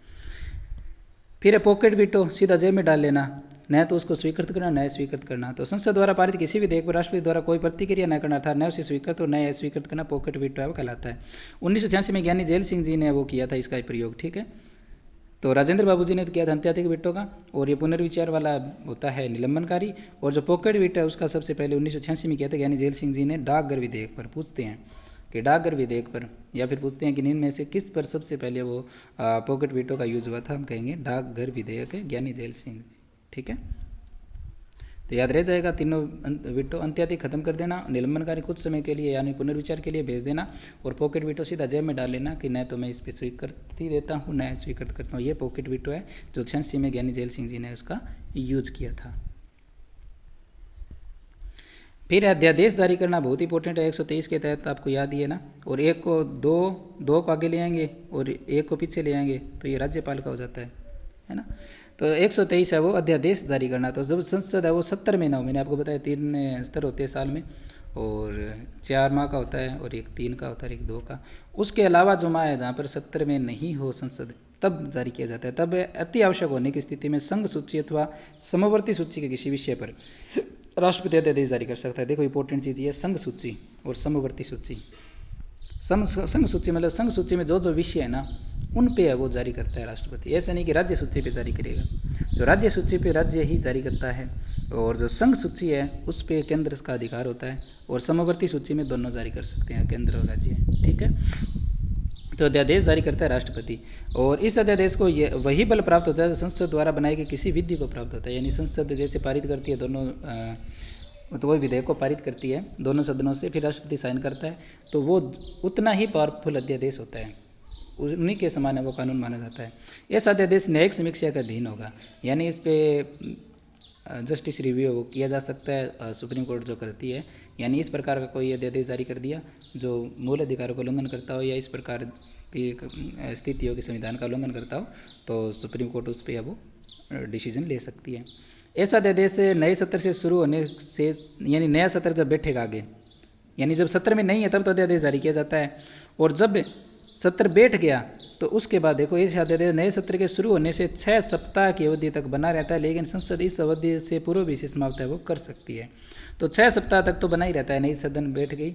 फिर है पॉकेट वीटो, सीधा जेब में डाल लेना, न तो उसको स्वीकृत करना न स्वीकृत करना। तो संसद द्वारा पारित किसी विधेयक पर राष्ट्रपति द्वारा कोई प्रतिक्रिया न करना था, न उसे स्वीकृत और न अस्वीकृत करना पॉकेट वीटो है वो कहलाता है। 1986 में ज्ञानी जेल सिंह जी ने वो किया था इसका प्रयोग। ठीक है, तो राजेंद्र बाबू जी ने तो किया था अंत्याधिक वीटो का, और ये पुनर्विचार वाला होता है निलंबनकारी। और जो पॉकेट वीटो है उसका सबसे पहले 1986 में किया था ज्ञानी जेल सिंह जी ने डाकघर विधेयक पर। पूछते हैं कि डाकघर विधेयक पर, या फिर पूछते हैं कि इनमें से किस पर सबसे पहले वो पॉकेट वीटो का यूज हुआ था, हम कहेंगे डाकघर विधेयक है ज्ञानी जेल सिंह। ठीक है, तो याद रह जाएगा तीनों वीटो, अंत्याधिक खत्म कर देना, निलंबनकारी कुछ समय के लिए यानी पुनर्विचार के लिए भेज देना, और पॉकेट वीटो सीधा जेब में डाल लेना कि न तो मैं इस पर स्वीकृति देता हूँ न स्वीकृत करता हूँ। ये पॉकेट वीटो है जो 86 में ज्ञानी जेल सिंह जी ने उसका यूज किया था। फिर अध्यादेश जारी करना बहुत इंपॉर्टेंट है, 123 के तहत आपको याद ही है ना। और एक को दो को आगे ले आएंगे और एक को पीछे ले आएंगे तो ये राज्यपाल का हो जाता है ना। तो 123 है वो अध्यादेश जारी करना। तो जब संसद है वो 70 महीना हो, मैंने आपको बताया 3 स्तर होते हैं साल में, और 4 माह का होता है और एक 3 का होता है एक 2 का। उसके अलावा जो माह है जहाँ पर 70 में नहीं हो संसद तब जारी किया जाता है। तब अति आवश्यक होने की स्थिति में संघ सूची अथवा समवर्ती सूची के किसी विषय पर राष्ट्रपति अध्यादेश जारी कर सकता है। देखो इंपॉर्टेंट चीज़ ये संघ सूची और समवर्ती सूची। संघ सूची मतलब संघ सूची में जो विषय है ना उन पे है वो जारी करता है राष्ट्रपति, ऐसा नहीं कि राज्य सूची पे जारी करेगा। जो राज्य सूची पे राज्य ही जारी करता है, और जो संघ सूची है उस पे केंद्र का अधिकार होता है, और समवर्ती सूची में दोनों जारी कर सकते हैं, केंद्र और राज्य। ठीक है, तो अध्यादेश जारी करता है राष्ट्रपति, और इस अध्यादेश को ये वही बल प्राप्त होता है जो संसद द्वारा बनाई गई किसी विधि को प्राप्त होता है। यानी संसद जैसे पारित करती है दोनों तो वही विधेयक को पारित करती है दोनों सदनों से, फिर राष्ट्रपति साइन करता है, तो वो उतना ही पावरफुल अध्यादेश होता है, उन्हीं के समान है वो कानून माना जाता है। ऐसा अध्यादेश न्यायिक समीक्षा का अधीन होगा, यानी इस पे जस्टिस रिव्यू वो किया जा सकता है, सुप्रीम कोर्ट जो करती है। यानी इस प्रकार का कोई अध्यादेश जारी कर दिया जो मूल अधिकारों का उल्लंघन करता हो या इस प्रकार की स्थितियों के संविधान का उल्लंघन करता हो, तो सुप्रीम कोर्ट उस पर वो डिसीजन ले सकती है। ऐसा अध्यादेश नए सत्र से शुरू होने से, यानी नया सत्र जब बैठेगा आगे, यानी जब सत्र में नहीं है तब तो अध्यादेश जारी किया जाता है, और जब सत्र बैठ गया तो उसके बाद देखो इस अध्यादेश नए सत्र के शुरू होने से 6 सप्ताह की अवधि तक बना रहता है, लेकिन संसद इस अवधि से पूर्व भी इसे समाप्त है वो कर सकती है। तो 6 सप्ताह तक तो बना ही रहता है, नई सदन बैठ गई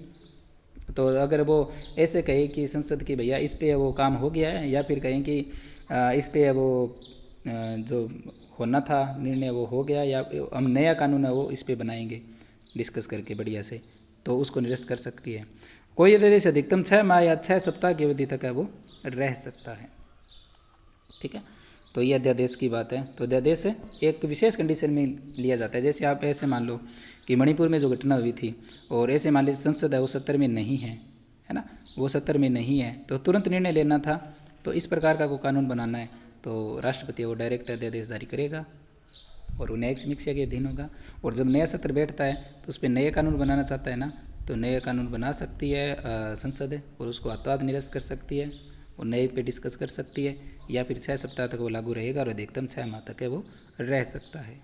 तो अगर वो ऐसे कहे कि संसद की भैया इस पे वो काम हो गया है, या फिर कहें कि इस पे वो जो होना था निर्णय वो हो गया, या हम नया कानून है वो इस पे बनाएंगे डिस्कस करके बढ़िया से, तो उसको निरस्त कर सकती है। कोई अध्यादेश अधिकतम 6 माह या 6 सप्ताह की अवधि तक है वो रह सकता है। ठीक है, तो ये अध्यादेश की बात है। तो अध्यादेश एक विशेष कंडीशन में लिया जाता है, जैसे आप ऐसे मान लो कि मणिपुर में जो घटना हुई थी, और ऐसे मान लीजिए संसद है वो 70 में नहीं है, है ना, वो 70 में नहीं है, तो तुरंत निर्णय लेना था, तो इस प्रकार का कोई कानून बनाना है तो राष्ट्रपति वो डायरेक्ट अध्यादेश जारी करेगा और न्यायिक समीक्षा के अधीन होगा। और जब नया सत्र बैठता है तो उस पर नए कानून बनाना चाहता है ना, तो नए कानून बना सकती है संसद, और उसको अत्वाद निरस्त कर सकती है और नए पे डिस्कस कर सकती है, या फिर 6 सप्ताह तक वो लागू रहेगा और अधिकतम 6 माह तक है वो रह सकता है।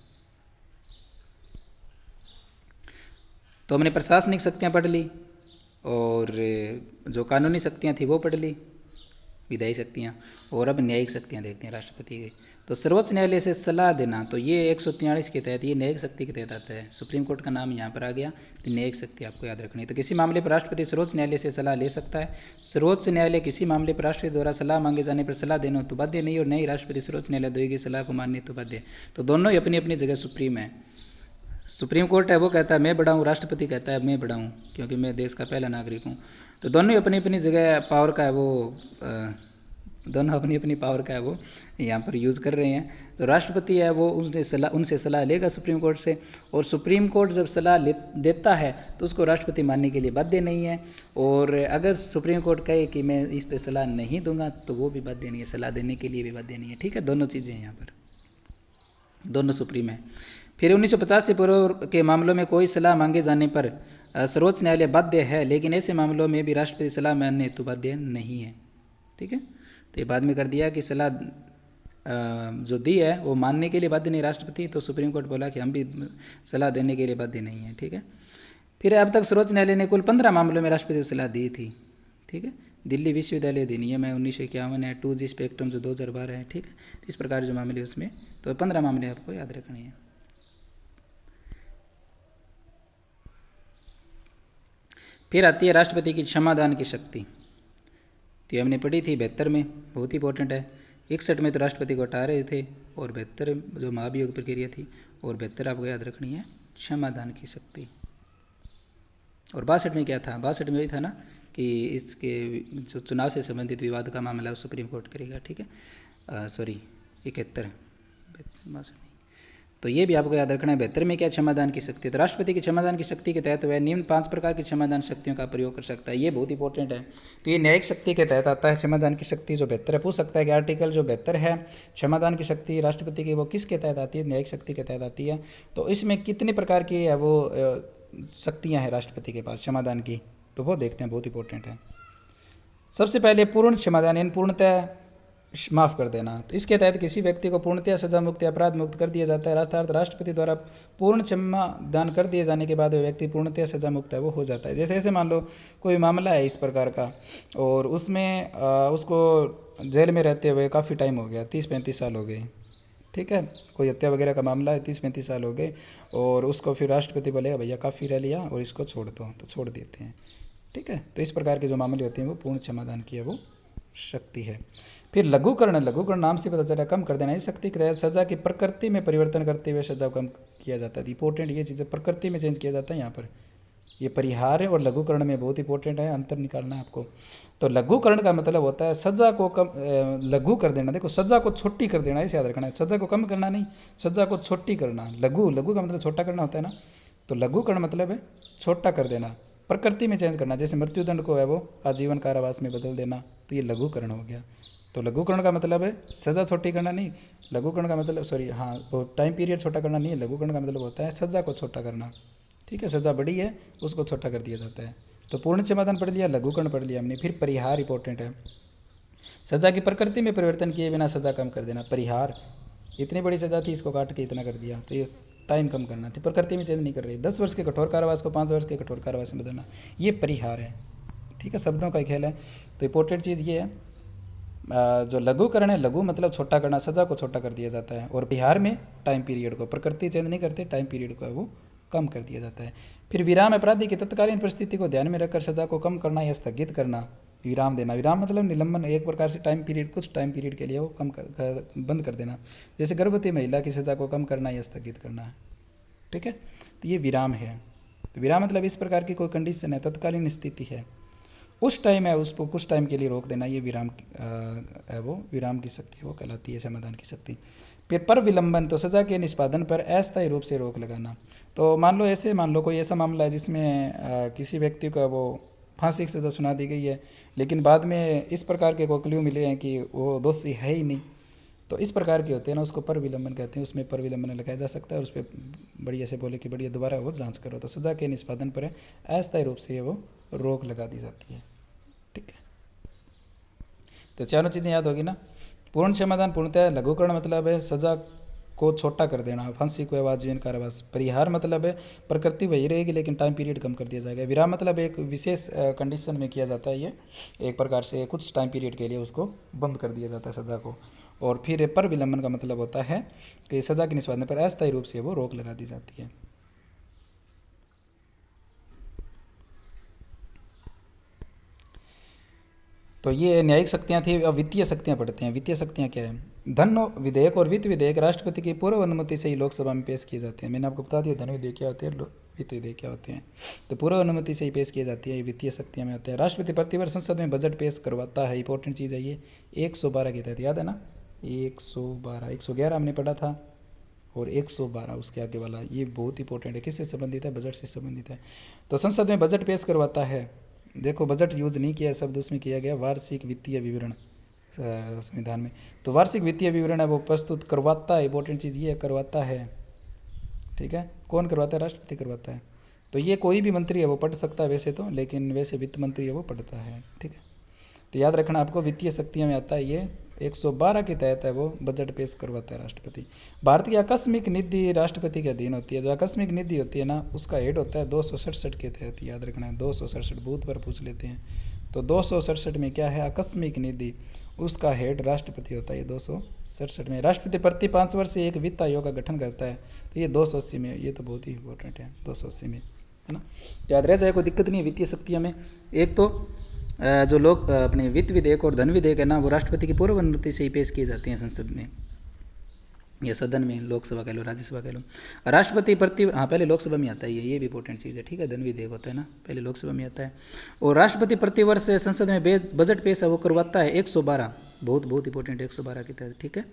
तो हमने प्रशासनिक शक्तियाँ पढ़ ली, और जो कानूनी शक्तियाँ थी वो पढ़ ली, विधायी शक्तियाँ, और अब न्यायिक शक्तियाँ देखते हैं राष्ट्रपति की। तो सर्वोच्च न्यायालय से सलाह देना, तो ये 143 के तहत, ये न्यायिक शक्ति के तहत आता है। सुप्रीम कोर्ट का नाम यहाँ पर आ गया, तो न्यायिक शक्ति आपको याद रखनी है। तो किसी मामले पर राष्ट्रपति सर्वोच्च न्यायालय से सलाह ले सकता है। सर्वोच्च न्यायालय किसी मामले पर राष्ट्रपति द्वारा सलाह मांगे जाने पर सलाह देना तो बाध्य नहीं, और नहीं राष्ट्रपति सर्वोच्च न्यायालय देगी सलाह को मानने तो बाध्य। तो दोनों ही अपनी अपनी जगह सुप्रीम है। सुप्रीम कोर्ट है वो कहता है मैं बड़ा हूँ, राष्ट्रपति कहता है मैं बड़ा हूँ क्योंकि मैं देश का पहला नागरिक हूँ। तो दोनों ही अपनी अपनी जगह पावर का है वो दोनों अपनी अपनी पावर का है वो यहाँ पर यूज़ कर रहे हैं। तो राष्ट्रपति है वो उनसे सलाह लेगा सुप्रीम कोर्ट से, और सुप्रीम कोर्ट जब सलाह देता है तो उसको राष्ट्रपति मानने के लिए बाध्य नहीं है। और अगर सुप्रीम कोर्ट कहे कि मैं इस पर सलाह नहीं दूंगा तो वो भी बाध्य नहीं है, सलाह देने के लिए भी बाध्य नहीं है। ठीक है, दोनों चीज़ें हैं यहाँ पर, दोनों सुप्रीम है। फिर 1950 से पूर्व के मामलों में कोई सलाह मांगे जाने पर सर्वोच्च न्यायालय बाध्य है, लेकिन ऐसे मामलों में भी राष्ट्रपति सलाह मानने हेतु बाध्य नहीं है। ठीक है, तो ये बाद में कर दिया कि सलाह जो दी है वो मानने के लिए बाध्य नहीं राष्ट्रपति, तो सुप्रीम कोर्ट बोला कि हम भी सलाह देने के लिए बाध्य नहीं है। ठीक है, फिर अब तक सर्वोच्च न्यायालय ने कुल 15 मामलों में राष्ट्रपति को सलाह दी थी। ठीक है, दिल्ली विश्वविद्यालय अधिनियम है 1951 है, 2G स्पेक्ट्रम जो 2012 है। ठीक है, इस प्रकार जो मामले उसमें तो 15 मामले आपको याद रखने हैं। फिर आती है राष्ट्रपति की क्षमादान की शक्ति। तो हमने पढ़ी थी 72 में, बहुत ही इंपॉर्टेंट है। 61 में तो राष्ट्रपति को हटा रहे थे, और 72 जो महाभियोग प्रक्रिया थी, और 72 आपको याद रखनी है क्षमादान की शक्ति। और 62 में क्या था, 62 में यही था ना कि इसके जो चुनाव से संबंधित विवाद का मामला सुप्रीम कोर्ट करेगा। ठीक है, सॉरी 71, 62 तो ये भी आपको याद रखना है। 72 में क्या क्षमादान की शक्ति, तो राष्ट्रपति की क्षमादान की शक्ति के तहत वह निम्न 5 प्रकार की क्षमादान शक्तियों का प्रयोग कर सकता है। ये बहुत इंपॉर्टेंट है। तो ये न्यायिक शक्ति के तहत आता है क्षमादान की शक्ति जो 72 है। पूछ सकता है कि आर्टिकल जो 72 है क्षमादान की शक्ति राष्ट्रपति की, वो किसके तहत आती है, न्यायिक शक्ति के तहत आती है। तो इसमें कितने प्रकार की है वो शक्तियाँ हैं राष्ट्रपति के पास क्षमादान की, तो वो देखते हैं, बहुत इंपॉर्टेंट है। सबसे पहले पूर्ण क्षमादान, यानी पूर्णतः माफ़ कर देना। तो इसके तहत किसी व्यक्ति को पूर्णतः सजा मुक्त या अपराध मुक्त कर दिया जाता है, अर्थात राष्ट्रपति द्वारा पूर्ण क्षमा दान कर दिए जाने के बाद वह व्यक्ति पूर्णतः सजा मुक्त है वो हो जाता है। जैसे ऐसे मान लो कोई मामला है इस प्रकार का, और उसमें उसको जेल में रहते हुए काफ़ी टाइम हो गया, 30-35 साल हो गए। ठीक है, कोई हत्या वगैरह का मामला है, 30-35 साल हो गए, और उसको फिर राष्ट्रपति बोलेगा भैया काफ़ी रह लिया और इसको छोड़ दो, तो छोड़ देते हैं। ठीक है, तो इस प्रकार के जो मामले होते हैं वो पूर्ण क्षमादान की है वो शक्ति है। फिर लघुकरण, लघुकरण नाम से पता चला कम कर देना। इस शक्ति के तहत सजा की प्रकृति में परिवर्तन करते हुए सजा को कम किया जाता है। इंपॉर्टेंट ये चीज़ें प्रकृति में चेंज किया जाता है यहाँ पर। ये परिहार और लघुकरण में बहुत इंपॉर्टेंट है, अंतर निकालना है आपको। तो लघुकरण का मतलब होता है सजा को कम लघु कर देना। देखो सजा को छोटी कर देना, इसे याद रखना है। सजा को कम करना नहीं, सजा को छोटी करना। लघु, लघु का मतलब छोटा करना होता है ना, तो लघुकरण मतलब है छोटा कर देना, प्रकृति में चेंज करना। जैसे मृत्युदंड को है वो आजीवन कारावास में बदल देना, तो ये लघुकरण हो गया। तो लघुकरण का मतलब है सज़ा छोटी करना नहीं, लघुकरण का मतलब वो टाइम पीरियड छोटा करना नहीं है। लघुकरण का मतलब होता है सज़ा को छोटा करना। ठीक है, सज़ा बड़ी है उसको छोटा कर दिया जाता है। तो पूर्ण क्षमादान पढ़ लिया, लघुकरण पढ़ लिया हमने। फिर परिहार इंपॉर्टेंट है। सज़ा की प्रकृति में परिवर्तन किए बिना सज़ा कम कर देना। परिहार, इतनी बड़ी सज़ा थी इसको काट के इतना कर दिया, तो ये टाइम कम करना, ठीक, प्रकृति में चेंज नहीं कर रही। 10 वर्ष के कठोर कारावास को 5 वर्ष के कठोर कारावास में बदलना, ये परिहार है। ठीक है, शब्दों का खेल है। तो इंपॉर्टेंट चीज़ ये है, जो लघुकरण है, लघु मतलब छोटा करना, सज़ा को छोटा कर दिया जाता है। और बिहार में टाइम पीरियड को, प्रकृति चेंज नहीं करते, टाइम पीरियड को है वो कम कर दिया जाता है। फिर विराम, अपराधी की तत्कालीन परिस्थिति को ध्यान में रखकर सज़ा को कम करना या स्थगित करना, विराम देना। विराम मतलब निलंबन, एक प्रकार से टाइम पीरियड, कुछ टाइम पीरियड के लिए वो बंद कर देना। जैसे गर्भवती महिला की सज़ा को कम करना या स्थगित करना। ठीक है, तो ये विराम है। तो विराम मतलब इस प्रकार की कोई कंडीशन है, तत्कालीन स्थिति है, उस टाइम है, उसको कुछ टाइम के लिए रोक देना, ये विराम है वो विराम की शक्ति वो कहलाती है समाधान की शक्ति। फिर पर विलंबन, तो सज़ा के निष्पादन पर अस्थायी रूप से रोक लगाना। तो मान लो कोई ऐसा मामला है जिसमें किसी व्यक्ति को वो फांसी की सज़ा सुना दी गई है, लेकिन बाद में इस प्रकार के कोई क्ल्यू मिले हैं कि वो दोषी है ही नहीं, तो इस प्रकार के होते हैं ना, उसको पर विलंबन कहते हैं। उसमें पर विलंबन लगाया जा सकता है और उस पर बढ़िया से बोले कि बढ़िया दोबारा वो जांच करो, तो सज़ा के निष्पादन पर अस्थायी रूप से वो रोक लगा दी जाती है। ठीक है, तो चारों चीज़ें याद होगी ना। पूर्ण क्षमादान पूर्णतः, लघुकरण मतलब है सज़ा को छोटा कर देना, फांसी को आजीवन कारावास। परिहार मतलब है प्रकृति वही रहेगी लेकिन टाइम पीरियड कम कर दिया जाएगा। विराम मतलब एक विशेष कंडीशन में किया जाता है, ये एक प्रकार से कुछ टाइम पीरियड के लिए उसको बंद कर दिया जाता है सज़ा को। और फिर पर विलंबन का मतलब होता है कि सज़ा के निष्पादन पर अस्थायी रूप से वो रोक लगा दी जाती है। तो ये न्यायिक शक्तियाँ थी। अब वित्तीय शक्तियाँ पढ़ते हैं। वित्तीय शक्तियाँ क्या है? धन विधेयक और वित्त विधेयक राष्ट्रपति की पूर्व अनुमति से ही लोकसभा में पेश किए जाते हैं। मैंने आपको बता दिया धन विधेयक क्या होते हैं, वित्तीय विधेयक क्या होते हैं? तो पूर्व अनुमति से ही पेश की जाती है, ये वित्तीय शक्तियाँ में आते हैं। राष्ट्रपति प्रतिवर्ष संसद में बजट पेश करवाता है, इंपॉर्टेंट चीज़ है ये। 112 के तहत, याद है ना, 112, 111 हमने पढ़ा था और 112 उसके आगे वाला, ये बहुत इंपॉर्टेंट है। किससे संबंधित है? बजट से संबंधित है। तो संसद में बजट पेश करवाता है। देखो बजट यूज नहीं किया शब्द, उसमें किया गया वार्षिक वित्तीय विवरण संविधान में। तो वार्षिक वित्तीय विवरण है वो प्रस्तुत करवाता है, इंपॉर्टेंट चीज़ ये करवाता है, ठीक है। कौन करवाता है? राष्ट्रपति करवाता है। तो ये कोई भी मंत्री है वो पढ़ सकता है वैसे तो, लेकिन वैसे वित्त मंत्री है वो पढ़ता है, ठीक है। तो याद रखना आपको, वित्तीय शक्तियों में आता है ये। 112 के तहत है वो बजट पेश करवाता है राष्ट्रपति। भारत की आकस्मिक निधि राष्ट्रपति के अधीन होती है। जो आकस्मिक निधि होती है ना, उसका हेड होता है 267 के तहत, याद रखना है 267, बहुत बार पूछ लेते हैं। तो 267 में क्या है? आकस्मिक निधि, उसका हेड राष्ट्रपति होता है। ये 267 में राष्ट्रपति प्रति 5 वर्ष से एक वित्त आयोग का गठन करता है। तो ये 280 में, ये तो बहुत ही इंपॉर्टेंट है, 280 में, है ना। याद रह जाए, कोई दिक्कत नहीं है वित्तीय शक्तियों में। एक तो जो लोग अपने वित्त विधेयक और धन विधेयक है ना, वो राष्ट्रपति की पूर्व अनुमति से ही पेश किए जाते हैं संसद में या सदन में, लोकसभा कह लो, राज्यसभा कह लो। राष्ट्रपति प्रति, हाँ पहले लोकसभा में आता है ये भी इंपॉर्टेंट चीज़ है, ठीक है। धन विधेयक होता है ना, पहले लोकसभा में आता है। और राष्ट्रपति प्रतिवर्ष संसद में बजट पेश है वो करवाता है 112, बहुत इंपॉर्टेंट, 112 के तहत, ठीक है,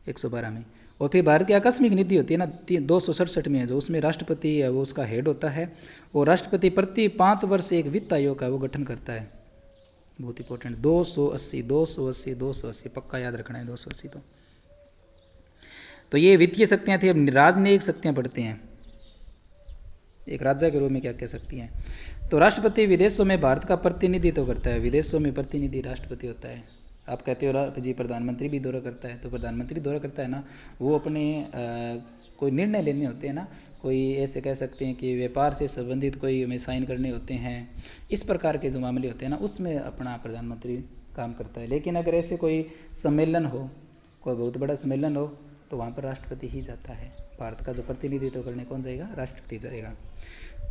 112 में। और फिर भारत की आकस्मिक निधि होती है ना, 267 में है, जो उसमें राष्ट्रपति है वो उसका हेड होता है। और राष्ट्रपति प्रति 5 वर्ष से एक वित्त आयोग का वो गठन करता है, बहुत इंपॉर्टेंट। 280 पक्का याद रखना है, 280। तो ये वित्तीय शक्तियाँ थी। अब राजनयिक शक्तियाँ पढ़ते हैं, एक राजा के रूप में क्या कह सकती हैं। तो राष्ट्रपति विदेशों में भारत का प्रतिनिधित्व करता है। विदेशों में प्रतिनिधि राष्ट्रपति होता है। आप कहते हो जी प्रधानमंत्री भी दौरा करता है, तो प्रधानमंत्री दौरा करता है ना, वो अपने कोई निर्णय लेने होते हैं ना, कोई ऐसे कह सकते हैं कि व्यापार से संबंधित कोई हमें साइन करने होते हैं, इस प्रकार के जो मामले होते हैं ना, उसमें अपना प्रधानमंत्री काम करता है। लेकिन अगर ऐसे कोई सम्मेलन हो, कोई बहुत बड़ा सम्मेलन हो, तो वहाँ पर राष्ट्रपति ही जाता है। भारत का जो प्रतिनिधित्व करने कौन जाएगा? राष्ट्रपति जाएगा।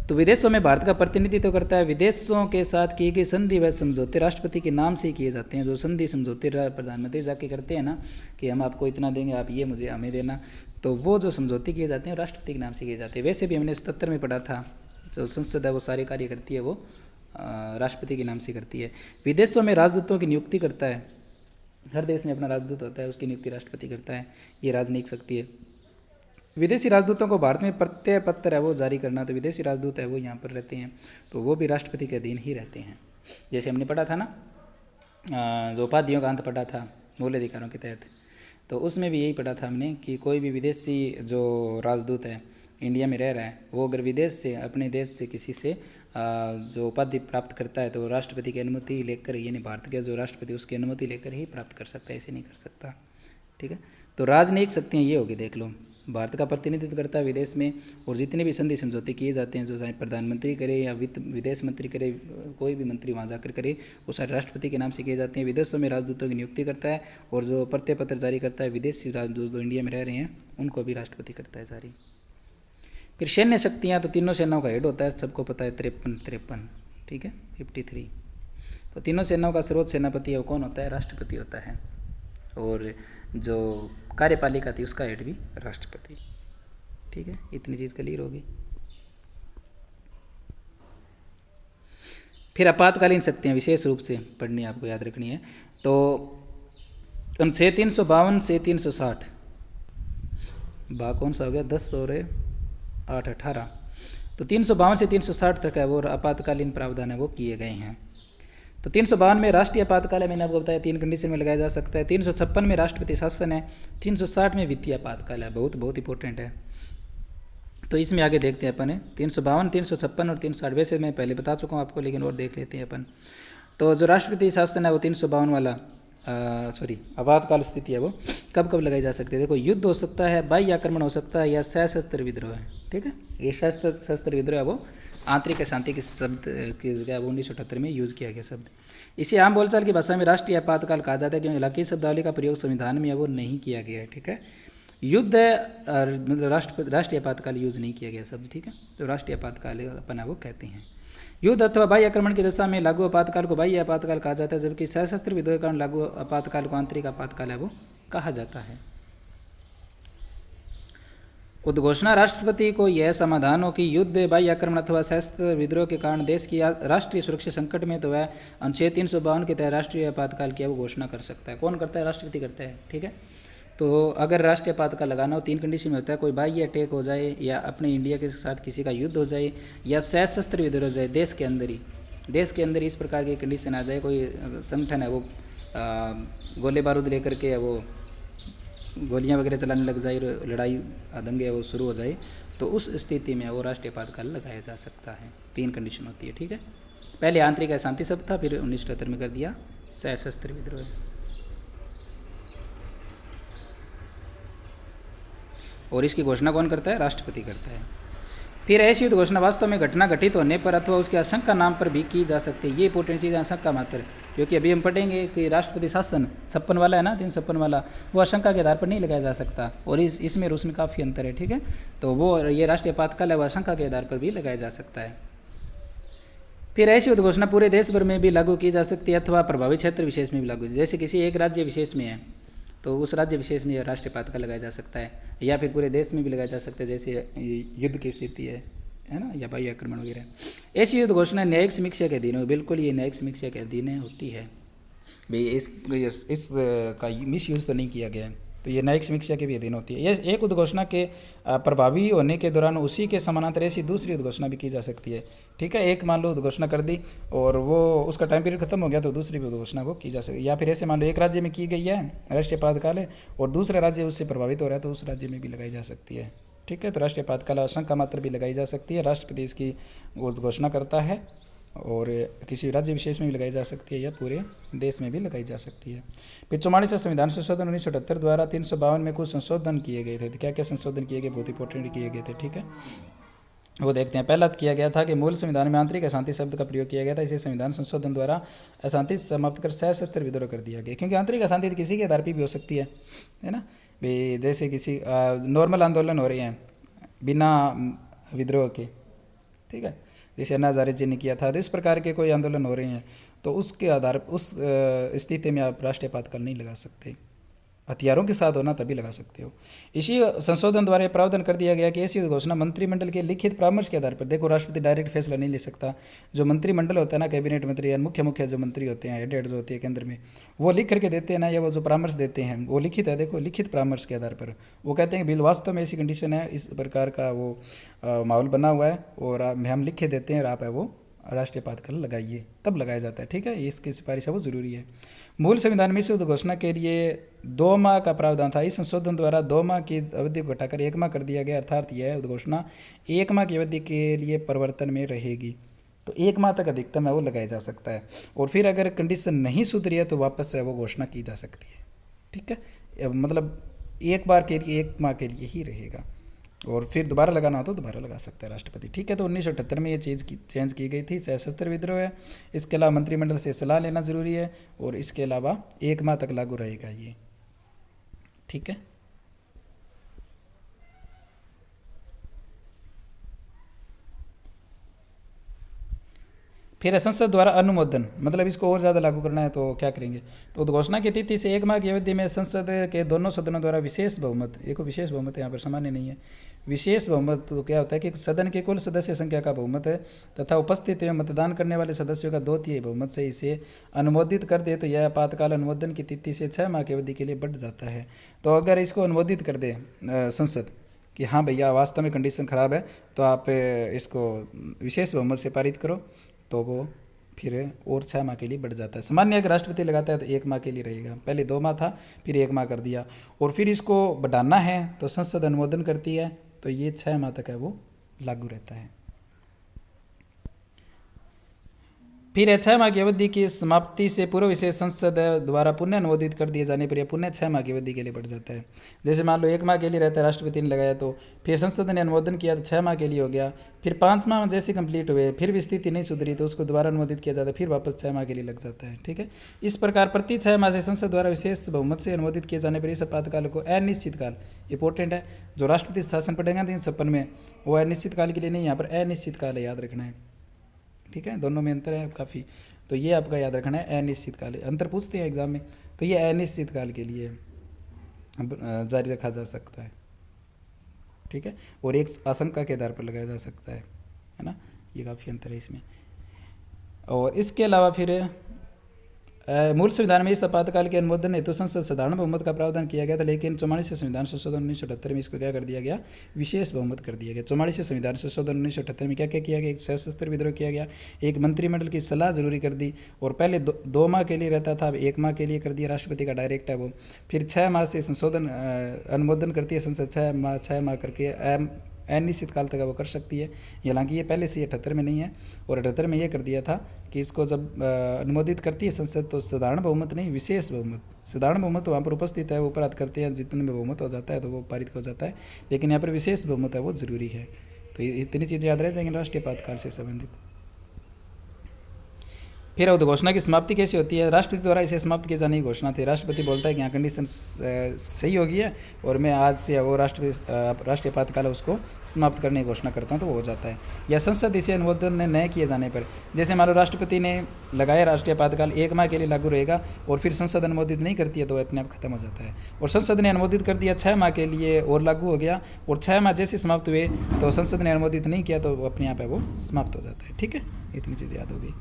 तो विदेशों में भारत का प्रतिनिधित्व करता है। विदेशों के साथ किए गए संधि व समझौते राष्ट्रपति के नाम से ही किए जाते हैं। जो संधि समझौते प्रधानमंत्री जाके करते हैं ना, कि हम आपको इतना देंगे, आप ये मुझे हमें देना, तो वो जो समझौते किए जाते हैं राष्ट्रपति के नाम से किए जाते हैं। वैसे भी हमने 77 में पढ़ा था, जो संसद है वो सारे कार्य करती है वो राष्ट्रपति के नाम से करती है। विदेशों में राजदूतों की नियुक्ति करता है। हर देश में अपना राजदूत होता है, उसकी नियुक्ति राष्ट्रपति करता है। ये राजनयिक शक्ति है। विदेशी राजदूतों को भारत में प्रत्यय पत्र है वो जारी करना, तो विदेशी राजदूत है वो यहाँ पर रहते हैं, तो वो भी राष्ट्रपति के अधीन ही रहते हैं। जैसे हमने पढ़ा था ना, जो उपाधियों का अंत पढ़ा था मूल अधिकारों के तहत, तो उसमें भी यही पढ़ा था हमने कि कोई भी विदेशी जो राजदूत है इंडिया में रह रहा है, वो अगर विदेश से, अपने देश से किसी से जो उपाधि प्राप्त करता है, तो राष्ट्रपति की अनुमति लेकर, यानी भारत के जो राष्ट्रपति उसकी अनुमति लेकर ही प्राप्त कर सकता है, ऐसे नहीं कर सकता, ठीक है। तो राजनयिक शक्तियाँ ये होगी, देख लो, भारत का प्रतिनिधित्व करता है विदेश में, और जितने भी संधि समझौते किए जाते हैं, जो चाहे प्रधानमंत्री करे या विदेश मंत्री करे, कोई भी मंत्री वहाँ जाकर करे, वो सारे राष्ट्रपति के नाम से किए जाते हैं। विदेशों में राजदूतों की नियुक्ति करता है, और जो प्रत्यय पत्र जारी करता है विदेशी राजदूत जो इंडिया में रह रहे हैं उनको भी राष्ट्रपति करता है जारी। फिर सैन्य शक्तियाँ, तो तीनों सेनाओं का हेड होता है, सबको पता है, 53, ठीक है, 53। तो तीनों सेनाओं का सर्वोच्च सेनापति है वो कौन होता है? राष्ट्रपति होता है। और जो कार्यपालिका थी उसका हेड भी राष्ट्रपति, ठीक है। इतनी चीज़ क्लियर होगी। फिर आपातकालीन शक्तियाँ विशेष रूप से पढ़नी, आपको याद रखनी है। तो अनुच्छेद 352 से 360 भाग कौन सा हो गया? 10 और 8, 18। तो 352 से 360 तक है वो आपातकालीन प्रावधान है वो किए गए हैं। तो 352 में राष्ट्रीय आपातकाल है, मैंने आपको बताया 3 कंडीशन में लगाया जा सकता है। 356 में राष्ट्रपति शासन है। 360 में वित्तीय आपातकाल है, बहुत इंपॉर्टेंट है। तो इसमें आगे देखते हैं अपन 352, 356 और 360। वैसे मैं पहले बता चुका हूँ आपको, लेकिन और देख लेते हैं अपन। तो जो राष्ट्रपति शासन है वो 352 वाला आपातकाल स्थिति है वो कब कब लगाई जा सकती है? देखो, युद्ध हो सकता है, बाह्य आक्रमण हो सकता है, या सशस्त्र विद्रोह है, ठीक है। ये शस्त्र विद्रोह है वो आंतरिक शांति के शब्द की जगह 1978 में यूज़ किया गया शब्द। इसे आम बोलचाल की भाषा में राष्ट्रीय आपातकाल कहा जाता है, क्योंकि इलाकी शब्दावली का प्रयोग संविधान में वो नहीं किया गया है, ठीक है। युद्ध मतलब राष्ट्रीय आपातकाल यूज़ नहीं किया गया शब्द, ठीक है। तो राष्ट्रीय आपातकाल अपना वो कहते हैं। युद्ध अथवा बाह्य आक्रमण की दशा में लागू आपातकाल को बाह्य आपातकाल कहा जाता है, जबकि सशस्त्र विद्रोह के कारण लागू आपातकाल को आंतरिक आपातकाल है वो कहा जाता है। उद्घोषणा राष्ट्रपति को यह समाधान हो कि युद्ध, बाह्य आक्रमण अथवा सशस्त्र विद्रोह के कारण देश की राष्ट्रीय सुरक्षा संकट में तो वह अनुच्छेद 352 के तहत राष्ट्रीय आपातकाल की वो घोषणा कर सकता है। कौन करता है? राष्ट्रपति करता है। ठीक है, तो अगर राष्ट्रीय आपातकाल लगाना हो 3 कंडीशन में होता है, कोई बाह्य अटैक हो जाए, या अपने इंडिया के साथ किसी का युद्ध हो जाए, या सशस्त्र विद्रोह हो जाए देश के अंदर ही, देश के अंदर इस प्रकार की कंडीशन आ जाए, कोई संगठन है वो गोले बारूद लेकर के वो गोलियां वगैरह चलाने लग जाए, लड़ाई दंगे वो शुरू हो जाए, तो उस स्थिति में वो राष्ट्रीय आपातकाल लगाया जा सकता है। 3 कंडीशन होती है। ठीक है, पहले आंतरिक अशांति शब्द था, फिर 1978 में कर दिया सशस्त्र विद्रोह। और इसकी घोषणा कौन करता है? राष्ट्रपति करता है। फिर ऐसी युद्ध घोषणा वास्तव में घटना घटित होने पर अथवा उसकी आशंका नाम पर भी की जा सकती है। ये इंपॉर्टेंट चीज़, आशंका मात्र, क्योंकि अभी हम पढ़ेंगे कि राष्ट्रपति शासन 56 वाला है ना, 356 वाला, वो आशंका के आधार पर नहीं लगाया जा सकता, और इसमें और उसमें काफ़ी अंतर है। ठीक है, तो वो ये राष्ट्रीय आपातकाल है, वो आशंका के आधार पर भी लगाया जा सकता है। फिर ऐसी युद्ध घोषणा पूरे देश भर में भी लागू की जा सकती है अथवा प्रभावित क्षेत्र विशेष में भी लागू, जैसे किसी एक राज्य विशेष में है तो उस राज्य विशेष में राष्ट्रीय आपातकाल लगाया जा सकता है, या फिर पूरे देश में भी लगाया जा सकता है, जैसे युद्ध की स्थिति है ना, या बाह्य आक्रमण वगैरह। ऐसी युद्ध घोषणा न्यायिक समीक्षा के अधीन हो, बिल्कुल ये न्यायिक समीक्षा के अधीन होती है भाई। इस का मिस यूज़ तो नहीं किया गया है, तो ये न्यायिक समीक्षा के भी अधीन होती है। ये एक उद्घोषणा के प्रभावी होने के दौरान उसी के समानांतर ऐसी दूसरी उद्घोषणा भी की जा सकती है। ठीक है, एक मान लो उद्घोषणा कर दी और वो उसका टाइम पीरियड खत्म हो गया, तो दूसरी भी उद्घोषणा वो की जा सकती है। या फिर ऐसे मान लो एक राज्य में की गई है राष्ट्रीय आपातकाल है और दूसरा राज्य उससे प्रभावित हो रहा है, तो उस राज्य में भी लगाई जा सकती है। ठीक है, तो राष्ट्रीय आपातकाल आशंका मात्र भी लगाई जा सकती है, राष्ट्रपति इसकी उद्घोषणा करता है, और किसी राज्य विशेष में भी लगाई जा सकती है, या पूरे देश में भी लगाई जा सकती है। फिर 44 संविधान संशोधन 1978 द्वारा 352 में कुछ संशोधन किए गए थे। क्या क्या संशोधन किए गए? बहुत इंपॉर्टेंट किए गए थे। ठीक है, वो देखते हैं। पहला किया गया था कि मूल संविधान में आंतरिक अशांति शब्द का प्रयोग किया गया था। इसे संविधान संशोधन द्वारा अशांति समाप्त कर सशस्त्र विद्रोह कर दिया गया, क्योंकि आंतरिक अशांति किसी के आधार पर भी हो सकती है ना भाई। जैसे किसी नॉर्मल आंदोलन हो रहे हैं बिना विद्रोह के, ठीक है, जैसे अन्ना हजारे जी ने किया था, तो इस प्रकार के कोई आंदोलन हो रहे हैं, तो उसके आधार उस स्थिति में आप राष्ट्रीय आपातकाल नहीं लगा सकते। हथियारों के साथ होना तभी लगा सकते हो। इसी संशोधन द्वारा प्रावधान कर दिया गया कि ऐसी घोषणा मंत्रिमंडल के लिखित परामर्श के आधार पर, देखो राष्ट्रपति डायरेक्ट फैसला नहीं ले सकता, जो मंत्रिमंडल होता है ना, कैबिनेट मंत्री या मुख्य जो मंत्री होते हैं, हेड जो होती है केंद्र में, वो लिख करके देते हैं ना, या वो जो परामर्श देते हैं वो लिखित है। देखो लिखित परामर्श के आधार पर वो कहते हैं बिल वास्तव में ऐसी कंडीशन है, इस प्रकार का वो माहौल बना हुआ है, और हम लिख के देते हैं, और आप है वो राष्ट्रीय आपातकाल लगाइए, तब लगाया जाता है। ठीक है, इसकी सिफारिश है वो जरूरी है। मूल संविधान में इस घोषणा के लिए 2 माह का प्रावधान था। इस संशोधन द्वारा 2 माह की अवधि को घटाकर 1 माह कर दिया गया, अर्थात यह उद्घोषणा 1 माह की अवधि के लिए परिवर्तन में रहेगी। तो 1 माह तक अधिकतम है वो लगाया जा सकता है, और फिर अगर कंडीशन नहीं सुधरी है तो वापस से वो घोषणा की जा सकती है। ठीक है, मतलब एक बार के लिए 1 माह के लिए ही रहेगा, और फिर दोबारा लगाना हो तो दोबारा लगा सकता है राष्ट्रपति। ठीक है, तो 1978 में ये चीज़ चेंज की गई थी, सशस्त्र विद्रोह है। इसके अलावा मंत्रिमंडल से सलाह लेना ज़रूरी है, और इसके अलावा 1 माह तक लागू रहेगा ये। ठीक है, फिर संसद द्वारा अनुमोदन, मतलब इसको और ज़्यादा लागू करना है तो क्या करेंगे? तो उद्घोषणा की तिथि से 1 माह की अवधि में संसद के दोनों सदनों द्वारा विशेष बहुमत, एक विशेष बहुमत यहाँ पर सामान्य नहीं है, विशेष बहुमत तो क्या होता है कि सदन के कुल सदस्य संख्या का बहुमत है तथा उपस्थित एवं मतदान करने वाले सदस्यों का 2/3 बहुमत से इसे अनुमोदित कर दे, तो यह आपातकाल अनुमोदन की तिथि से 6 माह की अवधि के लिए बढ़ जाता है। तो अगर इसको अनुमोदित कर दे संसद कि हाँ भैया वास्तव में कंडीशन ख़राब है, तो आप इसको विशेष बहुमत से पारित करो, तो वो फिर और 6 माह के लिए बढ़ जाता है। सामान्य अगर राष्ट्रपति लगाता है तो 1 माह के लिए रहेगा, पहले 2 माह था, फिर 1 माह कर दिया, और फिर इसको बढ़ाना है तो संसद अनुमोदन करती है, तो ये 6 माह तक है वो लागू रहता है। फिर 6 माह की अवधि की समाप्ति से पूर्व इसे संसद द्वारा पुनः अनुमोदित कर दिए जाने पर यह पुनः 6 माह की अवधि के लिए बढ़ जाता है। जैसे मान लो 1 माह के लिए रहता है, राष्ट्रपति ने लगाया, तो फिर संसद ने अनुमोदन किया तो 6 माह के लिए हो गया, फिर 5 माह जैसे कंप्लीट हुए, फिर भी स्थिति नहीं सुधरी तो उसको दोबारा अनुमोदित किया जाता है, फिर वापस 6 माह के लिए लग जाता है। ठीक है, इस प्रकार प्रति 6 माह से संसद द्वारा विशेष बहुमत से अनुमोदित किए जाने पर इस आपातकाल को अनिश्चित काल, इंपॉर्टेंट है, जो राष्ट्रपति शासन पढ़ेगा 356 में, वो अनिश्चित काल के लिए नहीं, यहाँ पर अनिश्चित काल है, याद रखना है। ठीक है, दोनों में अंतर है काफ़ी, तो ये आपका याद रखना है, अनिश्चित काल। अंतर पूछते हैं एग्जाम में, तो ये अनिश्चित काल के लिए जारी रखा जा सकता है। ठीक है, और एक आशंका के आधार पर लगाया जा सकता है ना, ये काफ़ी अंतर है इसमें। और इसके अलावा फिर मूल संविधान में इस आपातकाल के अनुमोदन हेतु संसद साधारण बहुमत का प्रावधान किया गया था, लेकिन 44 संविधान संशोधन 1978 में इसको क्या कर दिया गया, विशेष बहुमत कर दिया गया। 44 संविधान संशोधन 1978 में क्या क्या किया गया, एक सशस्त्र विद्रोह किया गया, एक मंत्रिमंडल की सलाह जरूरी कर दी, और पहले 2 माह के लिए रहता था, अब 1 माह के लिए कर दिया, राष्ट्रपति का डायरेक्ट है वो। फिर 6 माह से संशोधन अनुमोदन करती है संसद, 6 माह करके अनिश्चित काल तक वो कर सकती है। हालांकि ये पहले से 78 में नहीं है, और 78 में ये कर दिया था कि इसको जब अनुमोदित करती है संसद तो साधारण बहुमत नहीं, विशेष बहुमत। साधारण बहुमत तो वहाँ पर उपस्थित है, वो ऊपर करते हैं, जितने में बहुमत हो जाता है तो वो पारित हो जाता है, लेकिन यहाँ पर विशेष बहुमत है वो जरूरी है। तो इतनी चीज़ें याद रह जाएंगी राष्ट्रीय आपातकाल से संबंधित। फिर उद्घोषणा की समाप्ति कैसे होती है, राष्ट्रपति द्वारा इसे समाप्त किए जाने की घोषणा थी। राष्ट्रपति बोलता है कि यहाँ कंडीशन सही हो गई है और मैं आज से वो राष्ट्रीय आपातकाल उसको समाप्त करने की घोषणा करता हूँ, तो वो हो जाता है। या संसद इसे अनुमोदन न किए जाने पर, जैसे मान लो राष्ट्रपति ने लगाया राष्ट्रीय आपातकाल 1 माह के लिए लागू रहेगा और फिर संसद अनुमोदित नहीं करती है तो अपने आप खत्म हो जाता है। और संसद ने अनुमोदित कर दिया 6 माह के लिए और लागू हो गया, और 6 माह जैसे समाप्त हुए तो संसद ने अनुमोदित नहीं किया तो अपने आप है वो समाप्त हो जाता है। ठीक है, इतनी चीज़ें याद होगी।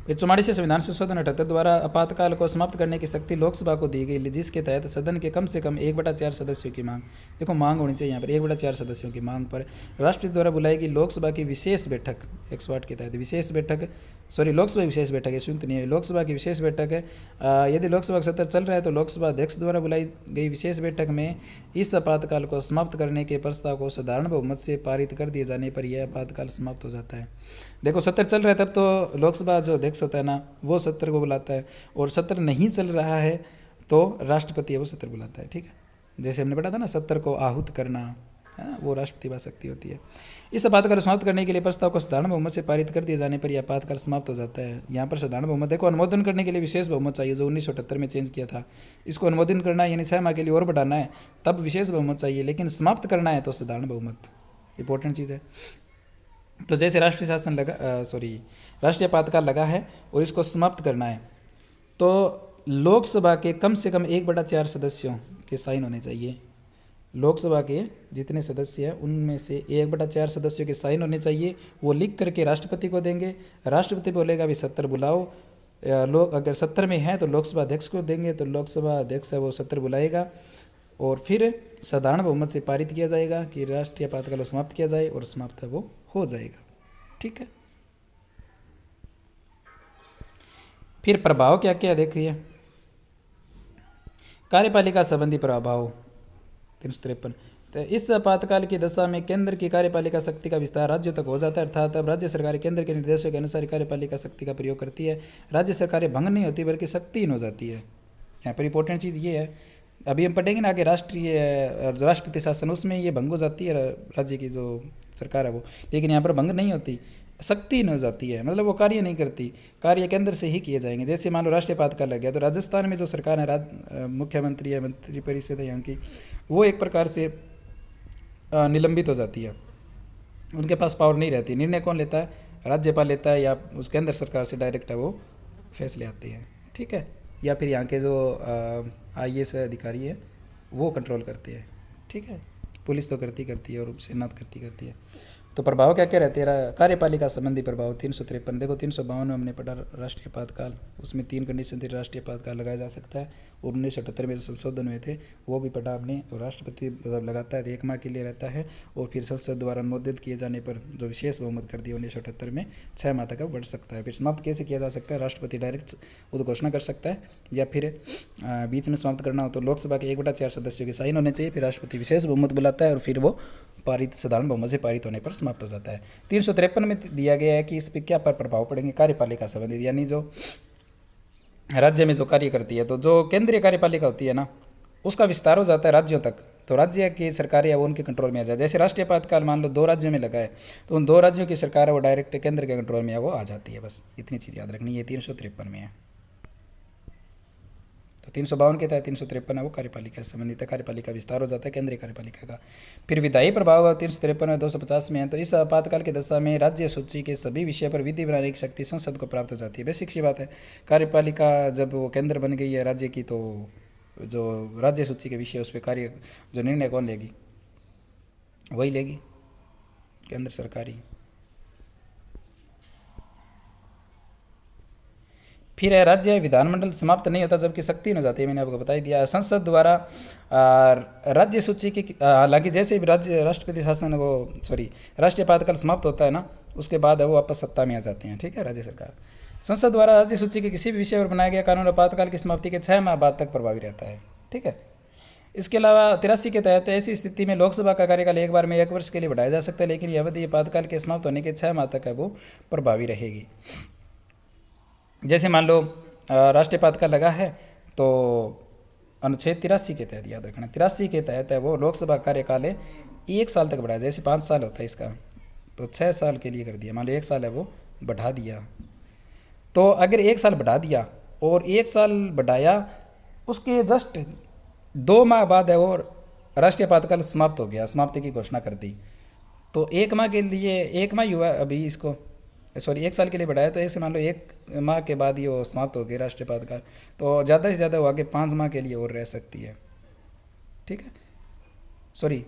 फिर 44 संविधान संशोधन 78 द्वारा आपातकाल को समाप्त करने की शक्ति लोकसभा को दी गई, जिसके तहत सदन के कम से कम 1/4 सदस्यों की मांग, देखो मांग होनी चाहिए यहाँ पर, 1/4 सदस्यों की मांग पर राष्ट्रपति द्वारा बुलाई गई लोकसभा की विशेष बैठक 108 के तहत विशेष बैठक, लोकसभा विशेष बैठक है, सुनते नहीं है, लोकसभा की विशेष बैठक है। यदि लोकसभा का सत्र चल रहा है तो लोकसभा अध्यक्ष द्वारा बुलाई गई विशेष बैठक में इस आपातकाल को समाप्त करने के प्रस्ताव को साधारण बहुमत से पारित कर दिए जाने पर यह आपातकाल समाप्त हो जाता है। देखो सत्र चल रहा है तब तो लोकसभा जो अध्यक्ष होता है ना वो सत्र को बुलाता है, और सत्र नहीं चल रहा है तो राष्ट्रपति है वो सत्र बुलाता है। ठीक है, जैसे हमने पढ़ा था ना सत्र को आहूत करना है ना, वो राष्ट्रपति की शक्ति होती है। इस आपातकाल समाप्त करने के लिए प्रस्ताव को साधारण बहुमत से पारित कर दिए जाने पर यह आपातकाल समाप्त हो जाता है। यहाँ पर साधारण बहुमत देखो, अनुमोदन करने के लिए विशेष बहुमत चाहिए जो 1978 में चेंज किया था, इसको अनुमोदन करना है यानी 6 माह के लिए और बढ़ाना है तब विशेष बहुमत चाहिए, लेकिन समाप्त करना है तो साधारण बहुमत, इंपॉर्टेंट चीज़ है। तो जैसे राष्ट्रीय शासन राष्ट्रीय आपातकाल लगा है और इसको समाप्त करना है तो लोकसभा के कम से कम 1/4 सदस्यों के साइन होने चाहिए। लोकसभा के जितने सदस्य हैं उनमें से 1/4 सदस्यों के साइन होने चाहिए। वो लिख करके राष्ट्रपति को देंगे, राष्ट्रपति बोलेगा भी सत्र बुलाओ, अगर सत्र में है तो लोकसभा अध्यक्ष को देंगे तो लोकसभा अध्यक्ष है वो सत्र बुलाएगा, और फिर साधारण बहुमत से पारित किया जाएगा कि राष्ट्रीय आपातकाल को समाप्त किया जाए, और समाप्त वो हो जाएगा। ठीक है, फिर प्रभाव क्या क्या देखिए, कार्यपालिका संबंधी प्रभाव 353। तो इस आपातकाल की दशा में केंद्र की कार्यपालिका शक्ति का विस्तार राज्यों तक हो जाता है, अर्थात अब राज्य सरकार केंद्र के निर्देशों के अनुसार कार्यपालिका शक्ति का प्रयोग करती है। राज्य सरकारें भंग नहीं होती बल्कि शक्तिहीन हो जाती है। यहाँ पर इंपॉर्टेंट चीज़ ये है, अभी हम पढ़ेंगे ना आगे राष्ट्रपति शासन, उसमें ये भंग हो जाती है राज्य की जो सरकार है वो, लेकिन यहाँ पर भंग नहीं होती, शक्तिहीन हो जाती है, मतलब वो कार्य नहीं करती, कार्य केंद्र से ही किए जाएंगे। जैसे मान लो राष्ट्रीय आपातकाल लग गया तो राजस्थान में जो सरकार है, मुख्यमंत्री है, मंत्रिपरिषद है यहाँ की, वो एक प्रकार से निलंबित हो जाती है, उनके पास पावर नहीं रहती। निर्णय कौन लेता है, राज्यपाल लेता है, या उस केंद्र सरकार से डायरेक्ट है वो फैसले आते हैं। ठीक है, या फिर यहाँ के जो IAS अधिकारी है वो कंट्रोल करते हैं। ठीक है, पुलिस तो करती है और सेना करती है। तो प्रभाव क्या क्या रहते हैं, कार्यपालिका संबंधी प्रभाव 353। देखो 352 में हमने पढ़ा राष्ट्रीय आपातकाल, उसमें 3 कंडीशन थी राष्ट्रीय आपातकाल लगाया जा सकता है, और 1978 में जो संशोधन हुए थे वो भी पढ़ा हमने। और राष्ट्रपति जब लगाता है तो 1 माह के लिए रहता है, और फिर संसद द्वारा अनुमोदित किए जाने पर जो विशेष बहुमत कर दिया 1978 में 6 माह तक बढ़ सकता है। फिर समाप्त कैसे किया जा सकता है, राष्ट्रपति डायरेक्ट उद्घोषणा कर सकता है, या फिर बीच में समाप्त करना हो तो लोकसभा के 1/4 सदस्यों के साइन होने चाहिए, फिर राष्ट्रपति विशेष बहुमत बुलाता है और फिर वो पारित साधारण बहुमत से पारित होने पर समाप्त हो जाता है। 353 में दिया गया है कि इस पर क्या पर प्रभाव पड़ेंगे, कार्यपालिका संबंधित, यानी जो राज्य में जो कार्य करती है, तो जो केंद्रीय कार्यपालिका होती है ना उसका विस्तार हो जाता है राज्यों तक, तो राज्य की सरकार या वो उनके कंट्रोल में आ जाए। जैसे राष्ट्रीय आपातकाल मान लो 2 राज्यों में लगा है तो उन 2 राज्यों की सरकार है वो डायरेक्ट केंद्र के कंट्रोल में है वो आ जाती है। बस इतनी चीज़ याद रखनी है, 353 में है। तो 352 के तहत 353 है वो कार्यपालिका से संबंधित है, कार्यपालिका विस्तार हो जाता है केंद्रीय कार्यपालिका का। फिर विधायी प्रभाव 353 में 250 में है। तो इस आपातकाल की दशा में राज्य सूची के सभी विषय पर विधि बनाने की शक्ति संसद को प्राप्त हो जाती है। बेसिक सी बात है, कार्यपालिका जब वो केंद्र बन गई है राज्य की तो जो राज्य सूची के विषय उस पर कार्य जो निर्णय कौन लेगी, वही लेगी केंद्र सरकार ही। फिर है राज्य विधानमंडल समाप्त नहीं होता जबकि शक्ति हो जाती है, मैंने आपको बता ही दिया। संसद द्वारा राज्य सूची की, हालांकि जैसे भी राज्य राष्ट्रपति शासन वो राष्ट्रीय आपातकाल समाप्त होता है ना, उसके बाद वो वापस सत्ता में आ जाते हैं, ठीक है, राज्य सरकार। संसद द्वारा राज्य सूची के किसी भी विषय पर बनाया गया कानून आपातकाल की समाप्ति के 6 माह बाद तक प्रभावी रहता है, ठीक है। इसके अलावा 83 के तहत ऐसी स्थिति में लोकसभा का कार्यकाल एक बार में 1 वर्ष के लिए बढ़ाया जा सकता है, लेकिन यह अवधि आपातकाल के समाप्त होने के 6 माह तक है वो प्रभावी रहेगी। जैसे मान लो राष्ट्रीय आपातकाल लगा है तो अनुच्छेद 83 के तहत, याद रखना 83 के तहत है वो लोकसभा कार्यकाल 1 साल तक बढ़ाया। जैसे 5 साल होता है इसका, तो 6 साल के लिए कर दिया। मान लो 1 साल है वो बढ़ा दिया, तो अगर 1 साल बढ़ा दिया और 1 साल बढ़ाया उसके जस्ट 2 माह बाद है वो राष्ट्रीय आपातकाल समाप्त हो गया, समाप्ति की घोषणा कर दी, तो 1 माह के लिए 1 माह हुआ अभी इसको 1 साल के लिए बढ़ाया, तो ऐसे मान लो 1 माह के बाद ये वो समाप्त हो गई राष्ट्रीय आपातकाल, तो ज़्यादा से ज़्यादा वो आगे 5 माह के लिए और रह सकती है, ठीक है,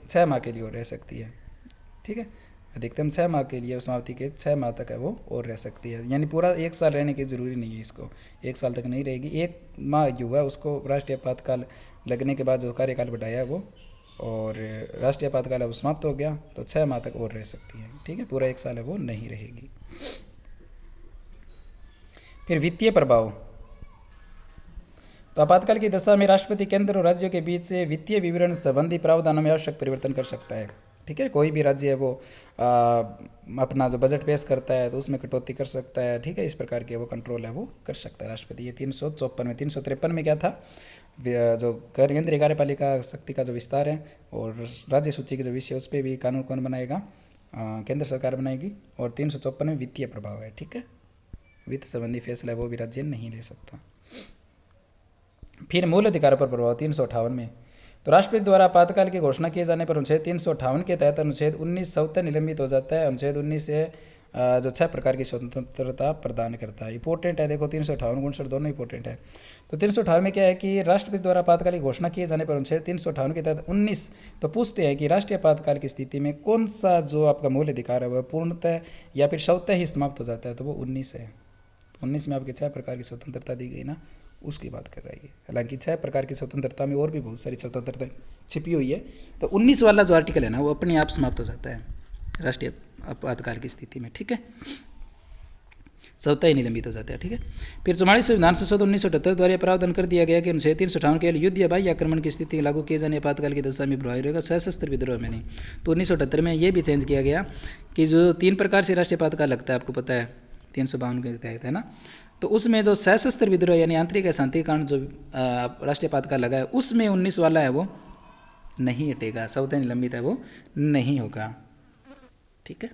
6 माह के लिए और रह सकती है, ठीक है। अधिकतम 6 माह के लिए समाप्ति के 6 माह तक है वो और रह सकती है, यानी पूरा 1 साल रहने की ज़रूरी नहीं है, इसको 1 साल तक नहीं रहेगी। 1 माह युवा उसको राष्ट्रीय आपातकाल लगने के बाद जो कार्यकाल बढ़ाया है वो, और राष्ट्रीय आपातकाल अब समाप्त हो गया तो 6 माह तक और रह सकती है, ठीक है, पूरा 1 साल है वो नहीं रहेगी। फिर वित्तीय प्रभाव, तो आपातकाल की दशा में राष्ट्रपति केंद्र और राज्यों के बीच से वित्तीय विवरण संबंधी प्रावधानों में आवश्यक परिवर्तन कर सकता है, ठीक है। कोई भी राज्य है वो अपना जो बजट पेश करता है तो उसमें कटौती कर सकता है, ठीक है, इस प्रकार के वो कंट्रोल है वो कर सकता है राष्ट्रपति। ये 354 में 353 में क्या था, जो केंद्रीय कार्यपालिका शक्ति का जो विस्तार है और राज्य सूची के जो विषय उस पर भी कानून कौन बनाएगा, केंद्र सरकार बनाएगी। और 354 में वित्तीय प्रभाव है, ठीक है, वित्त संबंधी फैसला वो भी राज्य नहीं ले सकता। फिर मूल अधिकारों पर प्रभाव 358 में, तो राष्ट्रपति द्वारा आपातकाल की घोषणा किए जाने पर अनुच्छेद 358 के तहत अनुच्छेद 19 स्वतः निलंबित हो जाता है। अनुच्छेद 19 से जो 6 प्रकार की स्वतंत्रता प्रदान करता है, इंपॉर्टेंट है, देखो 358 59 दोनों इंपॉर्टेंट है। तो 358 में क्या है कि राष्ट्रपति द्वारा आपातकाल की घोषणा किए जाने पर अनुच्छेद 358 के तहत 19 तो पूछते हैं कि राष्ट्रीय आपातकाल की स्थिति में कौन सा जो आपका मूल अधिकार है वह पूर्णतः या फिर स्वतः ही समाप्त हो जाता है, तो वो 19 है। 19 में आपकी 6 प्रकार की स्वतंत्रता दी गई ना, उसकी बात कर रही है। हालांकि 6 प्रकार की स्वतंत्रता में और भी बहुत सारी स्वतंत्रता छिपी हुई है, तो 19 वाला जो आर्टिकल है ना वो अपने आप समाप्त हो जाता है राष्ट्रीय आपातकाल की स्थिति में, ठीक है, स्वतः ही निलंबित हो जाता है, ठीक है। फिर 44 संविधान संशोधन 1978 द्वारा प्रावधान कर दिया गया कि अनुच्छेद 358 के युद्ध या बाह्य आक्रमण की स्थिति लागू किए जाने आपातकाल की दशा में प्रभावी रहेगा, सशस्त्र विद्रोह में नहीं। तो 1978 में ये भी चेंज किया गया कि जो 3 प्रकार से राष्ट्रीय आपातकाल लगता है, आपको पता है 352 के तहत है ना, तो उसमें जो सशस्त्र विद्रोह यानी आंतरिक अशांति कारण जो राष्ट्रीय आपातकाल लगा है उसमें 19 वाला है वो नहीं हटेगा, स्वतः निलंबित है वो नहीं होगा, ठीक है।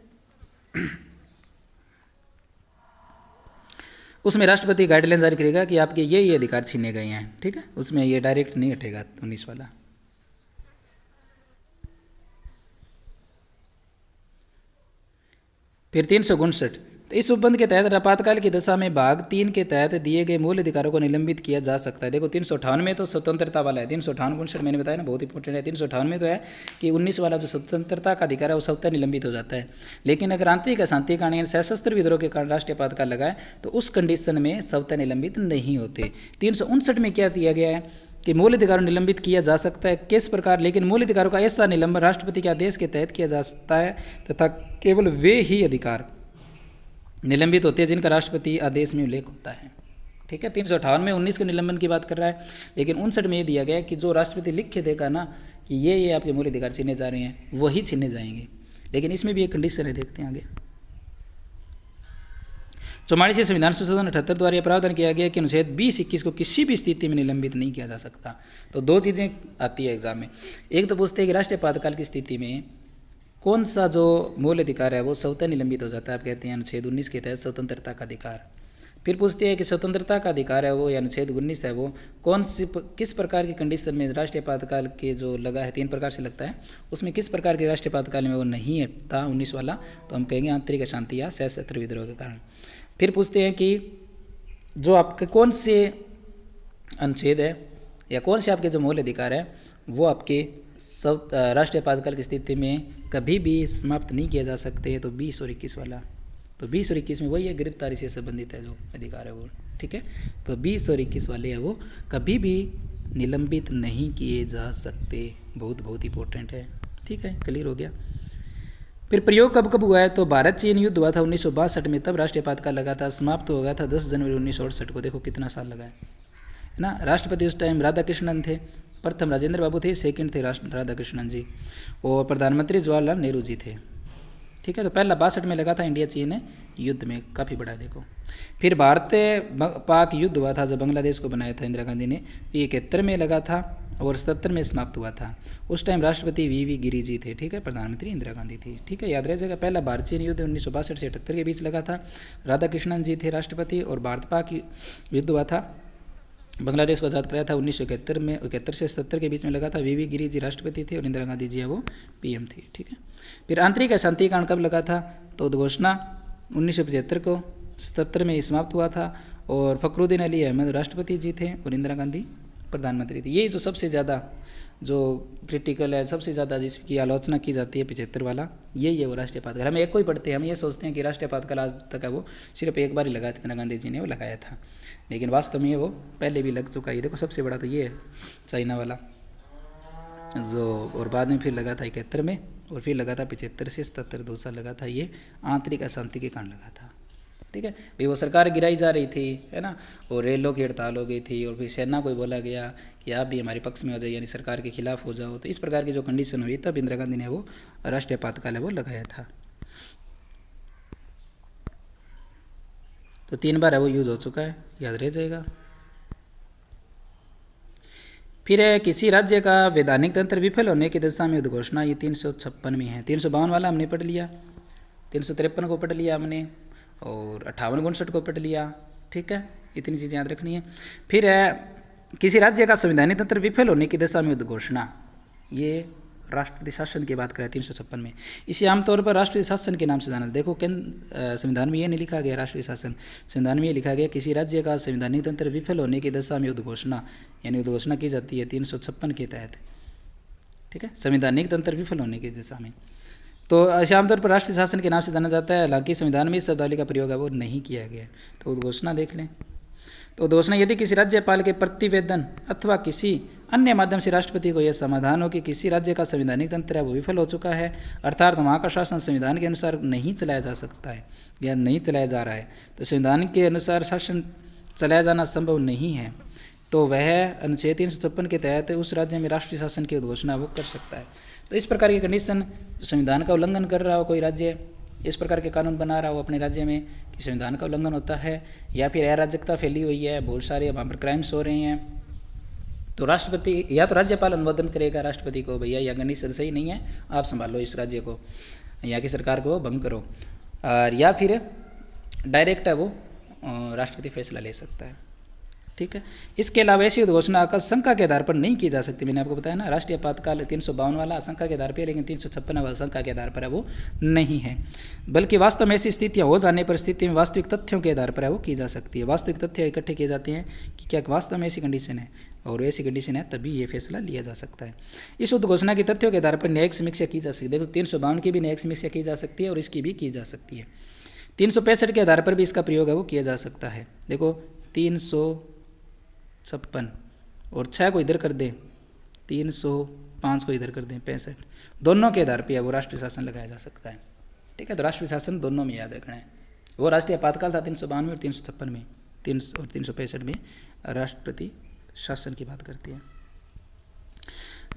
उसमें राष्ट्रपति गाइडलाइन जारी करेगा कि आपके ये अधिकार छीने गए हैं, ठीक है, उसमें ये डायरेक्ट नहीं हटेगा 19 वाला। फिर 359, तो इस उपबंध के तहत आपातकाल की दशा में भाग 3 के तहत दिए गए मूल अधिकारों को निलंबित किया जा सकता है। देखो 358 में तो स्वतंत्रता वाला है, 358 59 मैंने बताया ना बहुत इंपॉर्टेंट है। 358 में तो है कि 19 वाला जो स्वतंत्रता का अधिकार है वो स्वतः निलंबित हो जाता है, लेकिन अगर आंतरिक अशांति कारण यानी सशस्त्र विद्रोह के कारण राष्ट्रीय आपातकाल लगाए तो उस कंडीशन में स्वतः निलंबित नहीं होते। 359 में क्या दिया गया है कि मूल अधिकारों निलंबित किया जा सकता है, किस प्रकार, लेकिन मूल अधिकारों का ऐसा निलंबन राष्ट्रपति के आदेश के तहत किया जा सकता है तथा केवल वे ही अधिकार निलंबित होते हैं जिनका राष्ट्रपति आदेश में उल्लेख होता है, ठीक है। 358 में 19 के निलंबन की बात कर रहा है, लेकिन 59 में ये दिया गया कि जो राष्ट्रपति लिख के देगा ना कि ये आपके मूल अधिकार छीने जा रहे हैं वही छीने जाएंगे, लेकिन इसमें भी एक कंडीशन है, देखते हैं आगे। 44 संविधान संशोधन 78 द्वारा यह प्रावधान किया गया कि अनुच्छेद 20-21 को किसी भी स्थिति में निलंबित नहीं किया जा सकता। तो 2 चीज़ें आती है एग्जाम में, एक तो पूछते हैं कि राष्ट्रीय आपातकाल की स्थिति में कौन सा जो मूल अधिकार है वो स्वतः निलंबित हो जाता है, आप कहते हैं अनुच्छेद 19 के तहत स्वतंत्रता का अधिकार। फिर पूछते हैं कि स्वतंत्रता का अधिकार है वो या अनुच्छेद 19 है वो कौन सी किस प्रकार की कंडीशन में राष्ट्रीय आपातकाल के जो लगा है 3 प्रकार से लगता है, उसमें किस प्रकार के राष्ट्रीय आपातकाल में वो नहीं था 19 वाला, तो हम कहेंगे आंतरिक अशांति या सशस्त्र विद्रोह के कारण। फिर पूछते हैं कि जो आपके कौन से अनुच्छेद है या कौन से आपके जो मूल अधिकार हैं वो आपके सब राष्ट्रीय आपातकाल की स्थिति में कभी भी समाप्त नहीं किया जा सकते। तो 20 और 21 वाला, तो 20 और 21 में वही है, गिरफ्तारी से संबंधित है जो अधिकार है वो, ठीक है। तो 20 और 21 वाले हैं वो कभी भी निलंबित नहीं किए जा सकते, बहुत बहुत इंपॉर्टेंट है, ठीक है, क्लियर हो गया। फिर प्रयोग कब कब हुआ है, तो भारत चीन युद्ध हुआ था 1962 में, तब राष्ट्रीय आपातकाल लगा था, समाप्त हो गया था 10 जनवरी 1968 को। देखो कितना साल लगा है ना। राष्ट्रपति उस टाइम राधा कृष्णन थे, प्रथम राजेंद्र बाबू थे, सेकंड थे राधा कृष्णन जी, और प्रधानमंत्री जवाहरलाल नेहरू जी थे, ठीक है। तो पहला 62 में लगा था इंडिया चीन युद्ध में, काफ़ी बड़ा देखो। फिर भारत पाक युद्ध हुआ था जब बांग्लादेश को बनाया था इंदिरा गांधी ने, ये 71 में लगा था और 77 में समाप्त हुआ था। उस टाइम राष्ट्रपति वी गिरी जी थे, ठीक है, प्रधानमंत्री इंदिरा गांधी थी, ठीक है, याद रह जाएगा। पहला भारत चीन युद्ध 1962 से 78 के बीच लगा था, राधा कृष्णन जी थे राष्ट्रपति, और भारत पाक युद्ध हुआ था, बांग्लादेश को आज़ाद कराया था 1971 में, 71 से 77 के बीच में लगा था। वी गिरी जी राष्ट्रपति थे और इंदिरा गांधी जी है वो पीएम थी, ठीक है। फिर आंतरिक अशांति कांड कब लगा था, तो उद्घोषणा 1975 को, 77 में समाप्त हुआ था, और फखरुद्दीन अली अहमद राष्ट्रपति जी थे और इंदिरा गांधी प्रधानमंत्री थी। ये जो सबसे ज़्यादा जो क्रिटिकल है, सबसे ज़्यादा जिसकी आलोचना की जाती है 75 वाला, यही है वो राष्ट्रीय आपातकाल। हम एक को ही पढ़ते हैं, हम ये सोचते हैं कि राष्ट्रीय आपातकाल आज तक है वो सिर्फ एक बार ही लगाया था, इंदिरा गांधी जी ने वो लगाया था, लेकिन वास्तव में वो पहले भी लग चुका है। देखो सबसे बड़ा तो ये है चाइना वाला जो, और बाद में फिर लगा था 71 में, और फिर लगा था 75 से 77, 2 साल लगा था, ये आंतरिक अशांति के कारण लगा था, ठीक है भाई। वो सरकार गिराई जा रही थी, है ना, और रेलों की हड़ताल हो गई थी, और फिर सेना को बोला गया कि आप भी हमारे पक्ष में हो जाए, यानी सरकार के खिलाफ हो जाओ। तो इस प्रकार की जो कंडीशन हुई, तब इंदिरा गांधी ने वो राष्ट्रीय आपातकाल है वो लगाया था। तो 3 बार है वो यूज हो चुका है, याद रह जाएगा। फिर है किसी राज्य का वैधानिक तंत्र विफल होने की दशा में उद्घोषणा, ये 356 में है। 352 वाला हमने पढ़ लिया, 353 को पढ़ लिया हमने, और 58-59 को पढ़ लिया, ठीक है, इतनी चीज़ें याद रखनी है। फिर है किसी राज्य का संवैधानिक तंत्र विफल होने की दशा में उद्घोषणा, ये राष्ट्रपति शासन की बात करें 356 में। इसे आमतौर पर राष्ट्रीय शासन के नाम से जाना। देखो संविधान में ये नहीं लिखा गया राष्ट्रीय शासन, संविधान में ये लिखा गया किसी राज्य का संवैधानिक तंत्र विफल होने की दशा में उद्घोषणा, यानी उद्घोषणा की जाती है 356 के तहत, ठीक है, संवैधानिक तंत्र विफल होने की दशा में। तो इसे आमतौर पर राष्ट्रीय शासन के नाम से जाना जाता है, हालांकि संविधान में इस शब्दावली का प्रयोग है वो नहीं किया गया। तो उद्घोषणा देख लें। तो उद्घोषणा यदि किसी राज्यपाल के प्रतिवेदन अथवा किसी अन्य माध्यम से राष्ट्रपति को यह समाधान हो कि किसी राज्य का संवैधानिक तंत्र है वो विफल हो चुका है, अर्थात वहाँ का शासन संविधान के अनुसार नहीं चलाया जा सकता है या नहीं चलाया जा रहा है, तो संविधान के अनुसार शासन चलाया जाना संभव नहीं है, तो वह अनुच्छेद 356 के तहत उस राज्य में राष्ट्रीय शासन की उद्घोषणा वो कर सकता है। तो इस प्रकार की कंडीशन, संविधान का उल्लंघन कर रहा हो कोई राज्य, इस प्रकार के कानून बना रहा हो अपने राज्य में कि संविधान का उल्लंघन होता है, या फिर अराजकता फैली हुई है, बहुत सारे वहाँ पर क्राइम्स हो रहे हैं, तो राष्ट्रपति या तो राज्यपाल अनुमोदन करेगा राष्ट्रपति को, भैया यह कंडीशन सही नहीं है, आप संभालो इस राज्य को, यहाँ की सरकार को भंग करो, और या फिर डायरेक्ट है वो राष्ट्रपति फैसला ले सकता है, ठीक है। इसके अलावा ऐसी उद्घोषणा आशंका के आधार पर नहीं की जा सकती। मैंने आपको बताया ना, राष्ट्रीय आपातकाल 352 वाला आशंका के आधार पर, लेकिन 356 वाला आशंका के आधार पर है वो नहीं है, बल्कि वास्तव में ऐसी स्थितियां हो जाने पर स्थिति में वास्तविक तथ्यों के आधार पर है वो की जा सकती है। वास्तविक तथ्य इकट्ठे किए जाते हैं कि क्या वास्तव में ऐसी कंडीशन है, और ऐसी कंडीशन है तभी ये फैसला लिया जा सकता है। इस उद्घोषणा की तथ्यों के आधार पर न्यायिक समीक्षा की जा सकती है। देखो 352 की भी न्यायिक समीक्षा की जा सकती है और इसकी भी की जा सकती है। 365 के आधार पर भी इसका प्रयोग है वो किया जा सकता है। देखो 356 और 6 को इधर कर दें, 305 को इधर कर दें, 65, दोनों के आधार पर वो राष्ट्रीय शासन लगाया जा सकता है, ठीक है। तो राष्ट्रीय शासन दोनों में याद रखना है। वो राष्ट्रीय आपातकाल था 352 में और 356 में, 300 और 365 में राष्ट्रपति शासन की बात करती है।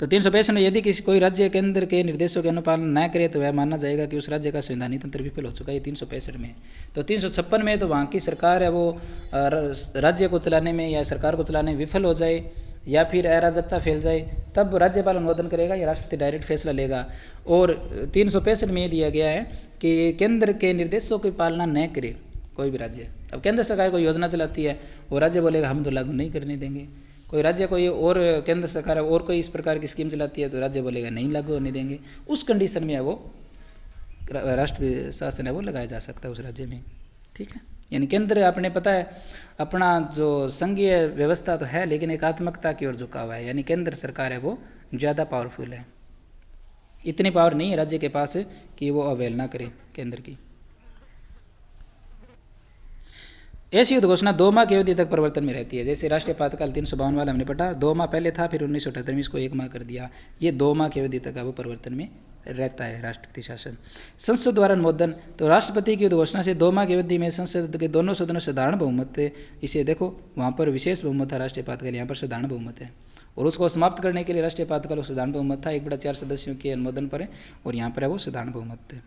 तो 365 में यदि किसी कोई राज्य केंद्र के निर्देशों के अनुपालन न करे तो वह माना जाएगा कि उस राज्य का संवैधानिक तंत्र विफल हो चुका है, 365 में। तो 356 में तो वहाँ की सरकार है वो राज्य को चलाने में या सरकार को चलाने में विफल हो जाए या फिर अराजकता फैल जाए, तब राज्यपाल अनुमोदन करेगा या राष्ट्रपति डायरेक्ट फैसला लेगा। और 365 में ये दिया गया है कि केंद्र के निर्देशों की पालना न करे कोई भी राज्य। अब केंद्र सरकार कोई योजना चलाती है, वो राज्य बोलेगा हम तो लागू नहीं करने देंगे। कोई राज्य कोई और केंद्र सरकार और कोई इस प्रकार की स्कीम चलाती है तो राज्य बोलेगा नहीं लागू होने देंगे। उस कंडीशन में है वो राष्ट्रीय शासन है वो लगाया जा सकता है उस राज्य में, ठीक है। यानी केंद्र आपने पता है अपना जो संघीय व्यवस्था तो है, लेकिन एकात्मकता की ओर झुका हुआ है, यानी केंद्र सरकार है वो ज़्यादा पावरफुल है। इतनी पावर नहीं है राज्य के पास कि वो अवहेलना करे केंद्र की। ऐसी उद्घोषणा 2 माह की अवधि तक परिवर्तन में रहती है। जैसे राष्ट्रीय आपातकाल 352 वाला हमने पढ़ा, 2 माह पहले था, फिर 1978 में इसको 1 माह कर दिया। ये 2 माह की अवधि तक वो परिवर्तन में रहता है राष्ट्रपति शासन। संसद द्वारा अनुमोदन, तो राष्ट्रपति की उद्घोषणा से 2 माह की अवधि में संसद के दोनों सदनों से साधारण बहुमत है। इसे देखो, वहाँ पर विशेष बहुमत था राष्ट्रीय आपातकाल, यहाँ पर साधारण बहुमत है। और उसको समाप्त करने के लिए राष्ट्रीय आपातकाल साधारण बहुमत था, 1/4 सदस्यों के अनुमोदन पर है, और यहाँ पर है वो साधारण बहुमत है।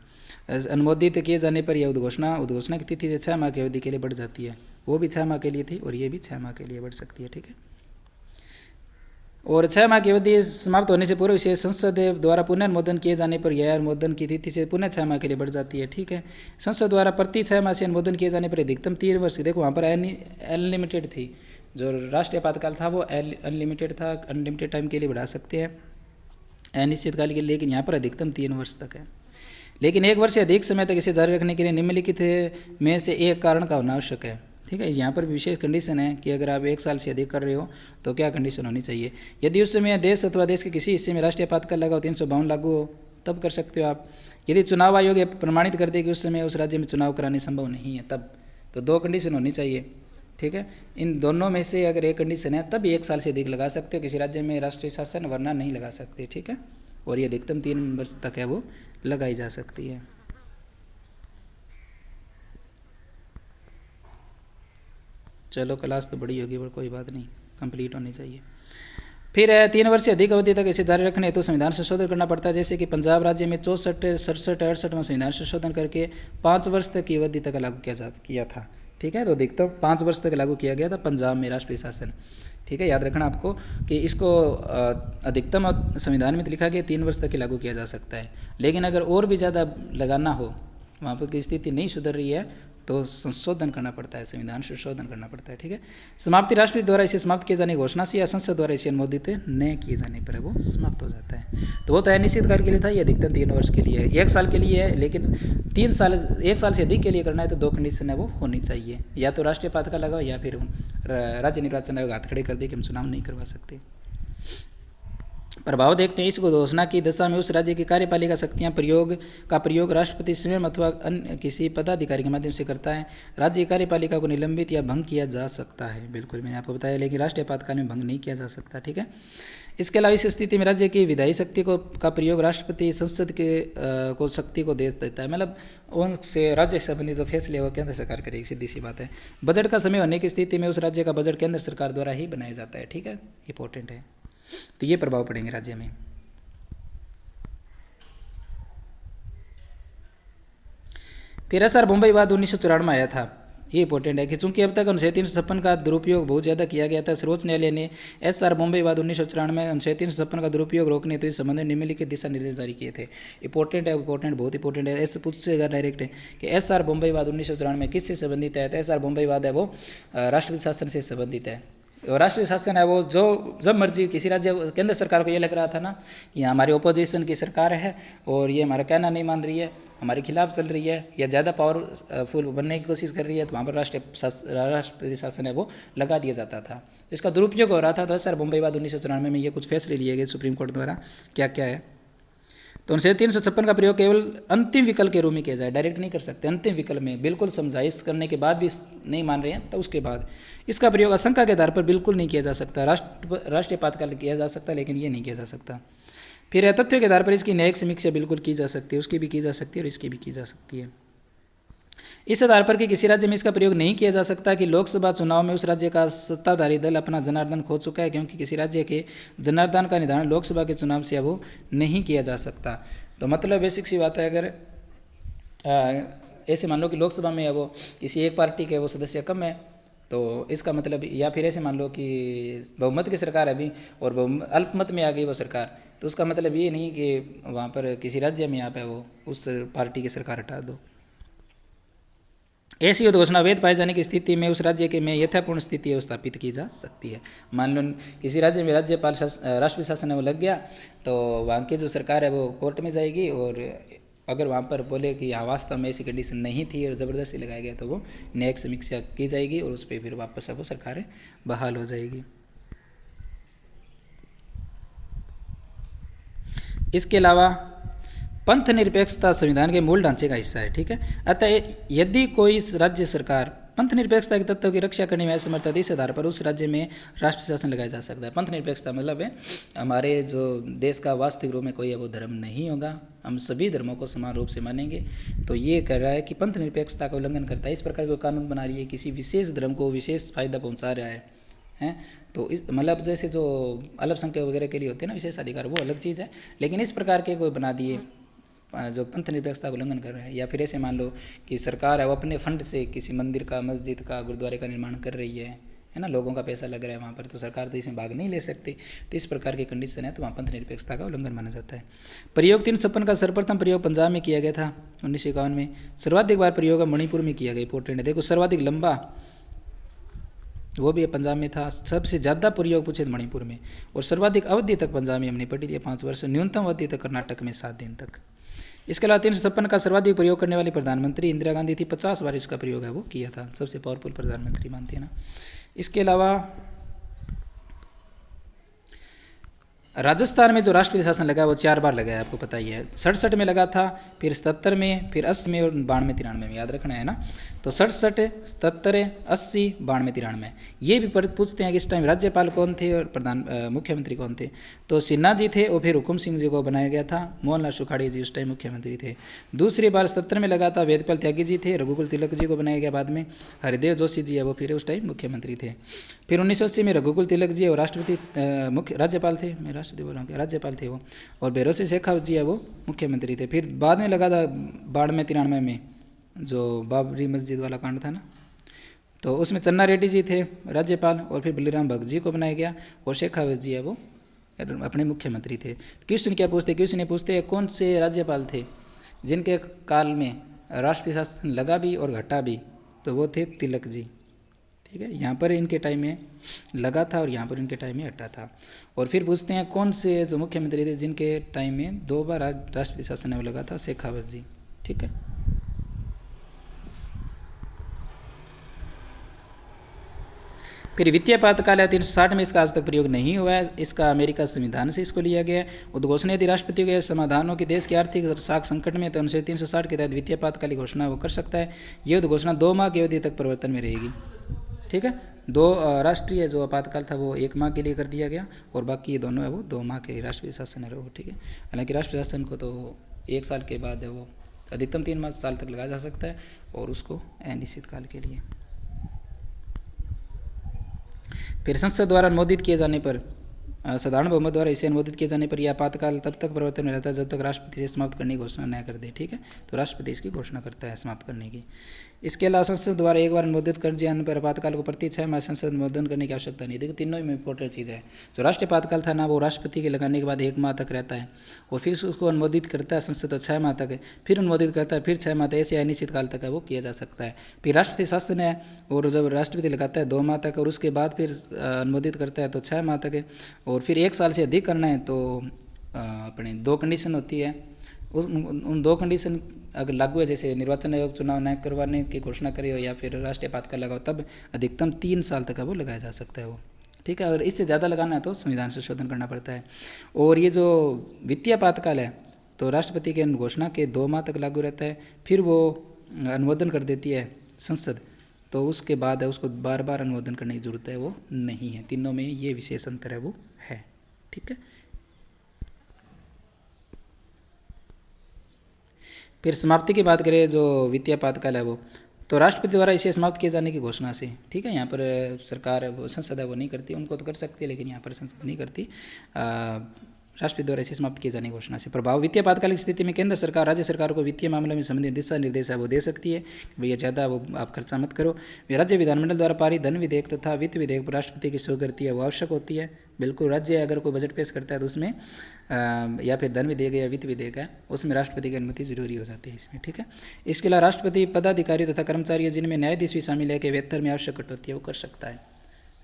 अनुमोदित किए जाने पर यह उद्घोषणा की तिथि से 6 माह की अवधि के लिए बढ़ जाती है। वो भी 6 माह के लिए थी और ये भी 6 माह के लिए बढ़ सकती है, ठीक है। और 6 माह की अवधि समाप्त होने से पूर्व विशेष संसद द्वारा पुनः अनुमोदन किए जाने पर यह अनुमोदन की तिथि से पुनः 6 माह के लिए बढ़ जाती है, ठीक है। संसद द्वारा प्रति 6 माह से अनुमोदन किए जाने पर अधिकतम 3 वर्ष, देखो वहाँ पर अनलिमिटेड थी, जो राष्ट्रीय आपातकाल था वो अनलिमिटेड था, अनलिमिटेड टाइम के लिए बढ़ा सकते हैं, अनिश्चित काल के लिए, लेकिन यहाँ पर अधिकतम 3 वर्ष तक है। लेकिन 1 वर्ष से अधिक समय तक इसे जारी रखने के लिए निम्नलिखित में से एक कारण का होना आवश्यक है, ठीक है। यहाँ पर विशेष कंडीशन है कि अगर आप 1 साल से अधिक कर रहे हो तो क्या कंडीशन होनी चाहिए। यदि उस समय देश अथवा देश के किसी हिस्से में राष्ट्रीय आपातकाल लगा हो, 352 लागू हो, तब कर सकते हो आप। यदि चुनाव आयोग प्रमाणित कर दे कि उस समय उस राज्य में चुनाव कराने संभव नहीं है, तब तो 2 कंडीशन होनी चाहिए, ठीक है। इन दोनों में से अगर एक कंडीशन है तब 1 साल से अधिक लगा सकते हो किसी राज्य में राष्ट्रीय शासन, वरना नहीं लगा सकते, ठीक है। और ये अधिकतम 3 वर्ष तक है वो लगाई जा सकती है। चलो क्लास तो बड़ी होगी पर कोई बात नहीं, कंप्लीट होनी चाहिए। फिर 3 वर्ष से अधिक अवधि तक इसे जारी रखने तो संविधान संशोधन करना पड़ता है। जैसे कि पंजाब राज्य में 64, 67, 68 में संविधान संशोधन करके 5 वर्ष तक की अवधि तक लागू किया था, ठीक है। तो अधिकतम 5 वर्ष तक लागू किया गया था पंजाब में राष्ट्रीय शासन, ठीक है। याद रखना आपको कि इसको अधिकतम संविधान में तो लिखा गया 3 वर्ष तक ही लागू किया जा सकता है, लेकिन अगर और भी ज़्यादा लगाना हो, वहाँ पर की स्थिति नहीं सुधर रही है, तो संशोधन करना पड़ता है, संविधान संशोधन करना पड़ता है, ठीक है। समाप्ति राष्ट्रपति द्वारा इसे समाप्त किए जाने की घोषणा से या संसद द्वारा इसे अनुमोदित न किए जाने पर वो समाप्त हो जाता है। तो वो तो अनिश्चित काल के लिए था, ये अधिकतम 3 वर्ष के लिए, 1 साल के लिए है, लेकिन 1 साल से अधिक के लिए करना है तो 2 कंडीशन है वो होनी चाहिए, या तो राष्ट्रीय आपातकाल लगाओ या फिर राज्य निर्वाचन आयोग हाथ खड़े कर दे कि हम चुनाव नहीं करवा सकते। प्रभाव देखते हैं। इस घोषणा की दशा में उस राज्य की कार्यपालिका शक्तियां का प्रयोग राष्ट्रपति स्वयं अथवा अन्य किसी पदाधिकारी के माध्यम से करता है। राज्य की कार्यपालिका को निलंबित या भंग किया जा सकता है, बिल्कुल मैंने आपको बताया, लेकिन राष्ट्रीय आपातकाल में भंग नहीं किया जा सकता, ठीक है। इसके अलावा इस स्थिति में राज्य की विधायी शक्ति का प्रयोग राष्ट्रपति संसद को शक्ति को दे देता है, मतलब उनसे राज्य से संबंधित जो फैसले वो केंद्र सरकार करेगी, सीधी सी बात है। बजट का समय होने की स्थिति में उस राज्य का बजट केंद्र सरकार द्वारा ही बनाया जाता है, ठीक है, इंपॉर्टेंट है। तो ये प्रभाव पड़ेंगे राज्य में। फिर एसआर बॉम्बे विवाद 1994 में आया था, ये इंपॉर्टेंट है कि चूंकि अब तक अनुच्छेद 356 का दुरुपयोग बहुत ज़्यादा किया गया था, सर्वोच्च न्यायालय ने एसआर बॉम्बे विवाद 1994 में अनुच्छेद 356 का दुरुपयोग रोकने तो इस संबंध में निम्नलिखित दिशा निर्देश जारी किए थे। इंपॉर्टेंट है, बहुत इंपॉर्टेंट है। ऐसे पूछेगा डायरेक्ट है कि एसआर बॉम्बे विवाद 1994 में किससे संबंधित है, तो एसआर बॉम्बे विवाद है वो राष्ट्रपति शासन से संबंधित है। राष्ट्रीय शासन है वो जो जब मर्जी किसी राज्य केंद्र सरकार को ये लग रहा था ना कि हमारी ओपोजिशन की सरकार है और ये हमारा कहना नहीं मान रही है, हमारे खिलाफ चल रही है या ज़्यादा पावरफुल बनने की कोशिश कर रही है, तो वहाँ पर राष्ट्रपति शासन है वो लगा दिया जाता था। इसका दुरुपयोग हो रहा था। तो सर बॉम्बे विवाद 1994 में ये कुछ फैसले लिए गए सुप्रीम कोर्ट द्वारा, क्या क्या है। तो अनुच्छेद 356 का प्रयोग केवल अंतिम विकल्प के रूप में किया जाए, डायरेक्ट नहीं कर सकते, अंतिम विकल्प में बिल्कुल समझाइश करने के बाद भी नहीं मान रहे हैं तो उसके बाद इसका प्रयोग आशंका के आधार पर बिल्कुल नहीं किया जा सकता। राष्ट्रीय आपातकाल किया जा सकता लेकिन ये नहीं किया जा सकता। फिर तथ्यों के आधार पर इसकी न्यायिक समीक्षा बिल्कुल की जा सकती है, उसकी भी की जा सकती है और इसकी भी की जा सकती है। इस आधार पर कि किसी राज्य में इसका प्रयोग नहीं किया जा सकता कि लोकसभा चुनाव में उस राज्य का सत्ताधारी दल अपना जनार्दन खो चुका है, क्योंकि किसी राज्य के जनार्दन का निर्धारण लोकसभा के चुनाव से वो नहीं किया जा सकता। तो मतलब बेसिक सी बात है, अगर ऐसे मान लो कि लोकसभा में वो किसी एक पार्टी के वो सदस्य कम है, तो इसका मतलब, या फिर ऐसे मान लो कि बहुमत की सरकार है अभी और अल्पमत में आ गई वो सरकार, तो उसका मतलब ये नहीं कि वहाँ पर किसी राज्य में यहाँ पे वो उस पार्टी की सरकार हटा दो। ऐसी उद्घोषणा वैध पाए जाने की स्थिति में उस राज्य के में यथापूर्ण स्थिति है स्थापित की जा सकती है। मान लो किसी राज्य में राज्यपाल राष्ट्रपति शासन है वो लग गया, तो वहाँ की जो सरकार है वो कोर्ट में जाएगी और अगर वहाँ पर बोले कि यहाँ वास्तव में ऐसी कंडीशन नहीं थी और ज़बरदस्ती लगाया गया तो वो न्यायिक समीक्षा की जाएगी और उस पर फिर वापस अब सरकार बहाल हो जाएगी। इसके अलावा पंथ निरपेक्षता संविधान के मूल ढांचे का हिस्सा है, ठीक है। अतः यदि कोई राज्य सरकार पंथ निरपेक्षता के तत्व की रक्षा करने में असमर्थ है, इस आधार पर उस राज्य में राष्ट्रीय शासन लगाया जा सकता है। पंथ निरपेक्षता मतलब है हमारे जो देश का वास्तविक रूप में कोई वो धर्म नहीं होगा, हम सभी धर्मों को समान रूप से मानेंगे। तो ये कह रहा है कि पंथ निरपेक्षता का उल्लंघन करता है, इस प्रकार का कानून बना रही है, किसी विशेष धर्म को विशेष फायदा पहुँचा रहा है हैं। तो इस मतलब जैसे जो अल्पसंख्यक वगैरह के लिए होते हैं ना विशेष अधिकार, वो अलग चीज़ है, लेकिन इस प्रकार के कोई बना दिए जो पंथ निरपेक्षता का उल्लंघन कर रहे हैं। या फिर ऐसे मान लो कि सरकार है वो अपने फंड से किसी मंदिर का, मस्जिद का, गुरुद्वारे का निर्माण कर रही है ना, लोगों का पैसा लग रहा है वहाँ पर, तो सरकार तो इसमें भाग नहीं ले सकती। तो इस प्रकार की कंडीशन है तो वहाँ पंथ निरपेक्षता का उल्लंघन माना जाता है। प्रयोग 356 का सर्वप्रथम प्रयोग पंजाब में किया गया था 1951 में। सर्वाधिक बार प्रयोग मणिपुर में किया गया। इंपॉर्टेंट है, देखो सर्वाधिक लंबा वो भी पंजाब में था। सबसे ज़्यादा प्रयोग पूछे मणिपुर में, और सर्वाधिक अवधि तक पंजाब में हमने पढ़ी थी 5 वर्ष, न्यूनतम अवधि तक कर्नाटक में 7 दिन तक। इसके अलावा 356 का सर्वाधिक प्रयोग करने वाली प्रधानमंत्री इंदिरा गांधी थी, 50 बार इसका प्रयोग है वो किया था, सबसे पावरफुल प्रधानमंत्री मानते हैं ना। इसके अलावा राजस्थान में जो राष्ट्रपति शासन लगा वो 4 बार लगा है, आपको पता ही है। 67 में लगा था, फिर 77 में, फिर 80 में और 92, 93 में, याद रखना है ना। तो 67, 77, 80, 92, 93 ये भी पूछते हैं कि इस टाइम राज्यपाल कौन थे और मुख्यमंत्री कौन थे। तो सिन्हा जी थे और फिर हुकुम सिंह जी को बनाया गया था। मोहनलाल सुखाड़ी जी उस टाइम मुख्यमंत्री थे। दूसरी बार 77 में लगा था, वेदपाल त्यागी जी थे, रघुकुल तिलक जी को बनाया गया बाद में, हरिदेव जोशी जी है वो फिर उस टाइम मुख्यमंत्री थे। फिर 1980 में रघुकुल तिलक जी और राष्ट्रपति मुख्य राज्यपाल थे, मैं राष्ट्रपति बोल रहा हूँ, राज्यपाल थे वो, और भैरव सिंह शेखावत जी है वो मुख्यमंत्री थे। फिर बाद में लगा था 92, 93 में जो बाबरी मस्जिद वाला कांड था ना, तो उसमें चन्ना रेड्डी जी थे राज्यपाल, और फिर बलिराम भगत जी को बनाया गया, और शेखावत जी है वो अपने मुख्यमंत्री थे। क्वेश्चन क्या पूछते, क्वेश्चन ये पूछते हैं कौन से राज्यपाल थे जिनके काल में राष्ट्रीय शासन लगा भी और घटा भी, तो वो थे तिलक जी, ठीक है। यहाँ पर इनके टाइम में लगा था और यहाँ पर इनके टाइम में हटा था। और फिर पूछते हैं कौन से जो मुख्यमंत्री थे जिनके टाइम में 2 बार राष्ट्रपति शासन है वो लगा था, शेखावत जी, ठीक है। फिर वित्तीय आपातकाल 360 में इसका आज तक प्रयोग नहीं हुआ है, इसका अमेरिका संविधान से इसको लिया गया है। उद्घोषणा यदि राष्ट्रपति के समाधानों की देश की आर्थिक साख संकट में तो अनुच्छेद 360 के तहत वित्तीय आपातकाल की घोषणा वो कर सकता है। ये उद्घोषणा 2 माह की अवधि तक परिवर्तन में रहेगी, ठीक है। 2 राष्ट्रीय जो आपातकाल था वो 1 माह के लिए कर दिया गया, और बाकी ये दोनों है वो 2 माह के राष्ट्रीय शासन है वो, ठीक है। हालांकि राष्ट्रीय शासन को तो 1 साल के बाद है वो अधिकतम 3 साल तक लगाया जा सकता है, और उसको अनिश्चित काल के लिए। फिर संसद द्वारा अनुमोदित किए जाने पर, साधारण बहुमत द्वारा इसे अनुमोदित किए जाने पर यह आपातकाल तब तक परिवर्तन में रहता है जब तक राष्ट्रपति से समाप्त करने की घोषणा न कर दे, ठीक है। तो राष्ट्रपति इसकी घोषणा करता है समाप्त करने की। इसके अलावा संसद द्वारा एक बार अनुमोदित कर जाने पर आपातकाल को प्रति 6 माह संसद अनुमोदन करने की आवश्यकता नहीं। देखो तीनों में इंपॉर्टेंट चीज़ है। जो राष्ट्रीय आपातकाल था ना वो राष्ट्रपति के लगाने के बाद 1 माह तक रहता है, और फिर उसको अनुमोदित करता है संसद तो 6 माह तक है, फिर अनुमोदित करता है फिर 6 माह तक, ऐसे अनिश्चित काल तक है वो किया जा सकता है। फिर राष्ट्रपति शासन है, और जब राष्ट्रपति लगाता है 2 माह तक, और उसके बाद फिर अनुमोदित करता है तो 6 माह तक है, और फिर 1 साल से अधिक करना है तो अपने 2 कंडीशन होती है। उन 2 कंडीशन अगर लागू है, जैसे निर्वाचन आयोग चुनाव न करवाने की घोषणा करे हो या फिर राष्ट्रीय आपातकाल लगाओ, तब अधिकतम 3 साल तक वो लगाया जा सकता है वो, ठीक है। अगर इससे ज़्यादा लगाना है तो संविधान संशोधन करना पड़ता है। और ये जो वित्तीय आपातकाल है तो राष्ट्रपति के घोषणा के 2 माह तक लागू रहता है, फिर वो अनुमोदन कर देती है संसद, तो उसके बाद है उसको बार बार अनुमोदन करने की जरूरत है वो नहीं है। तीनों में ये विशेष अंतर है वो है, ठीक है। फिर समाप्ति की बात करें जो वित्तीय आपातकाल है वो, तो राष्ट्रपति द्वारा इसे समाप्त किए जाने की घोषणा से, ठीक है। यहाँ पर सरकार वो संसद है वो नहीं करती, उनको तो कर सकती है लेकिन यहाँ पर संसद नहीं करती। राष्ट्रपति द्वारा इसे समाप्त किए जाने की घोषणा से प्रभाव। वित्तीय आपातकाल की स्थिति में केंद्र सरकार राज्य सरकार को वित्तीय मामले में संबंधित दिशा निर्देश है वो दे सकती है, भैया ज़्यादा वो आप खर्चा मत करो। राज्य विधानमंडल द्वारा पारित धन विधेयक तथा वित्त विधेयक पर राष्ट्रपति की स्वीकृति है वो आवश्यक होती है, बिल्कुल। राज्य अगर कोई बजट पेश करता है तो उसमें या फिर धन विधेयक या वित्त विधेयक है उसमें राष्ट्रपति की अनुमति जरूरी हो जाती है इसमें, ठीक है। इसके अलावा राष्ट्रपति पदाधिकारी तथा कर्मचारी जिनमें न्यायाधीश भी शामिल है के वेतन में आवश्यक कटौती है वो कर सकता है।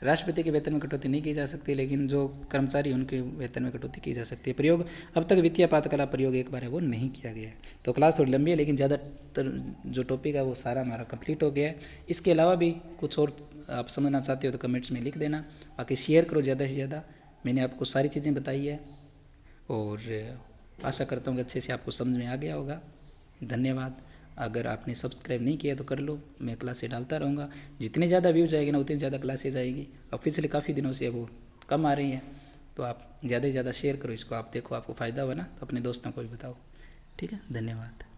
राष्ट्रपति के वेतन में कटौती नहीं की जा सकती, लेकिन जो कर्मचारी उनके वेतन में कटौती की जा सकती है। प्रयोग अब तक वित्तीय आपातकाल प्रयोग एक बार है वो नहीं किया गया है। तो क्लास थोड़ी लंबी है, लेकिन ज़्यादातर जो टॉपिक है वो सारा हमारा कंप्लीट हो गया है। इसके अलावा भी कुछ और आप समझना चाहते हो तो कमेंट्स में लिख देना। बाकी शेयर करो ज़्यादा से ज़्यादा। मैंने आपको सारी चीज़ें बताई है और आशा करता हूँ कि अच्छे से आपको समझ में आ गया होगा। धन्यवाद। अगर आपने सब्सक्राइब नहीं किया तो कर लो, मैं क्लासें डालता रहूँगा। जितने ज़्यादा व्यूज आएंगे ना उतनी ज़्यादा क्लासेज आएगी। और पिछले काफ़ी दिनों से वो कम आ रही हैं, तो आप ज़्यादा से ज़्यादा शेयर करो इसको। आप देखो आपको फ़ायदा हुआ ना तो अपने दोस्तों को भी बताओ। ठीक है, धन्यवाद।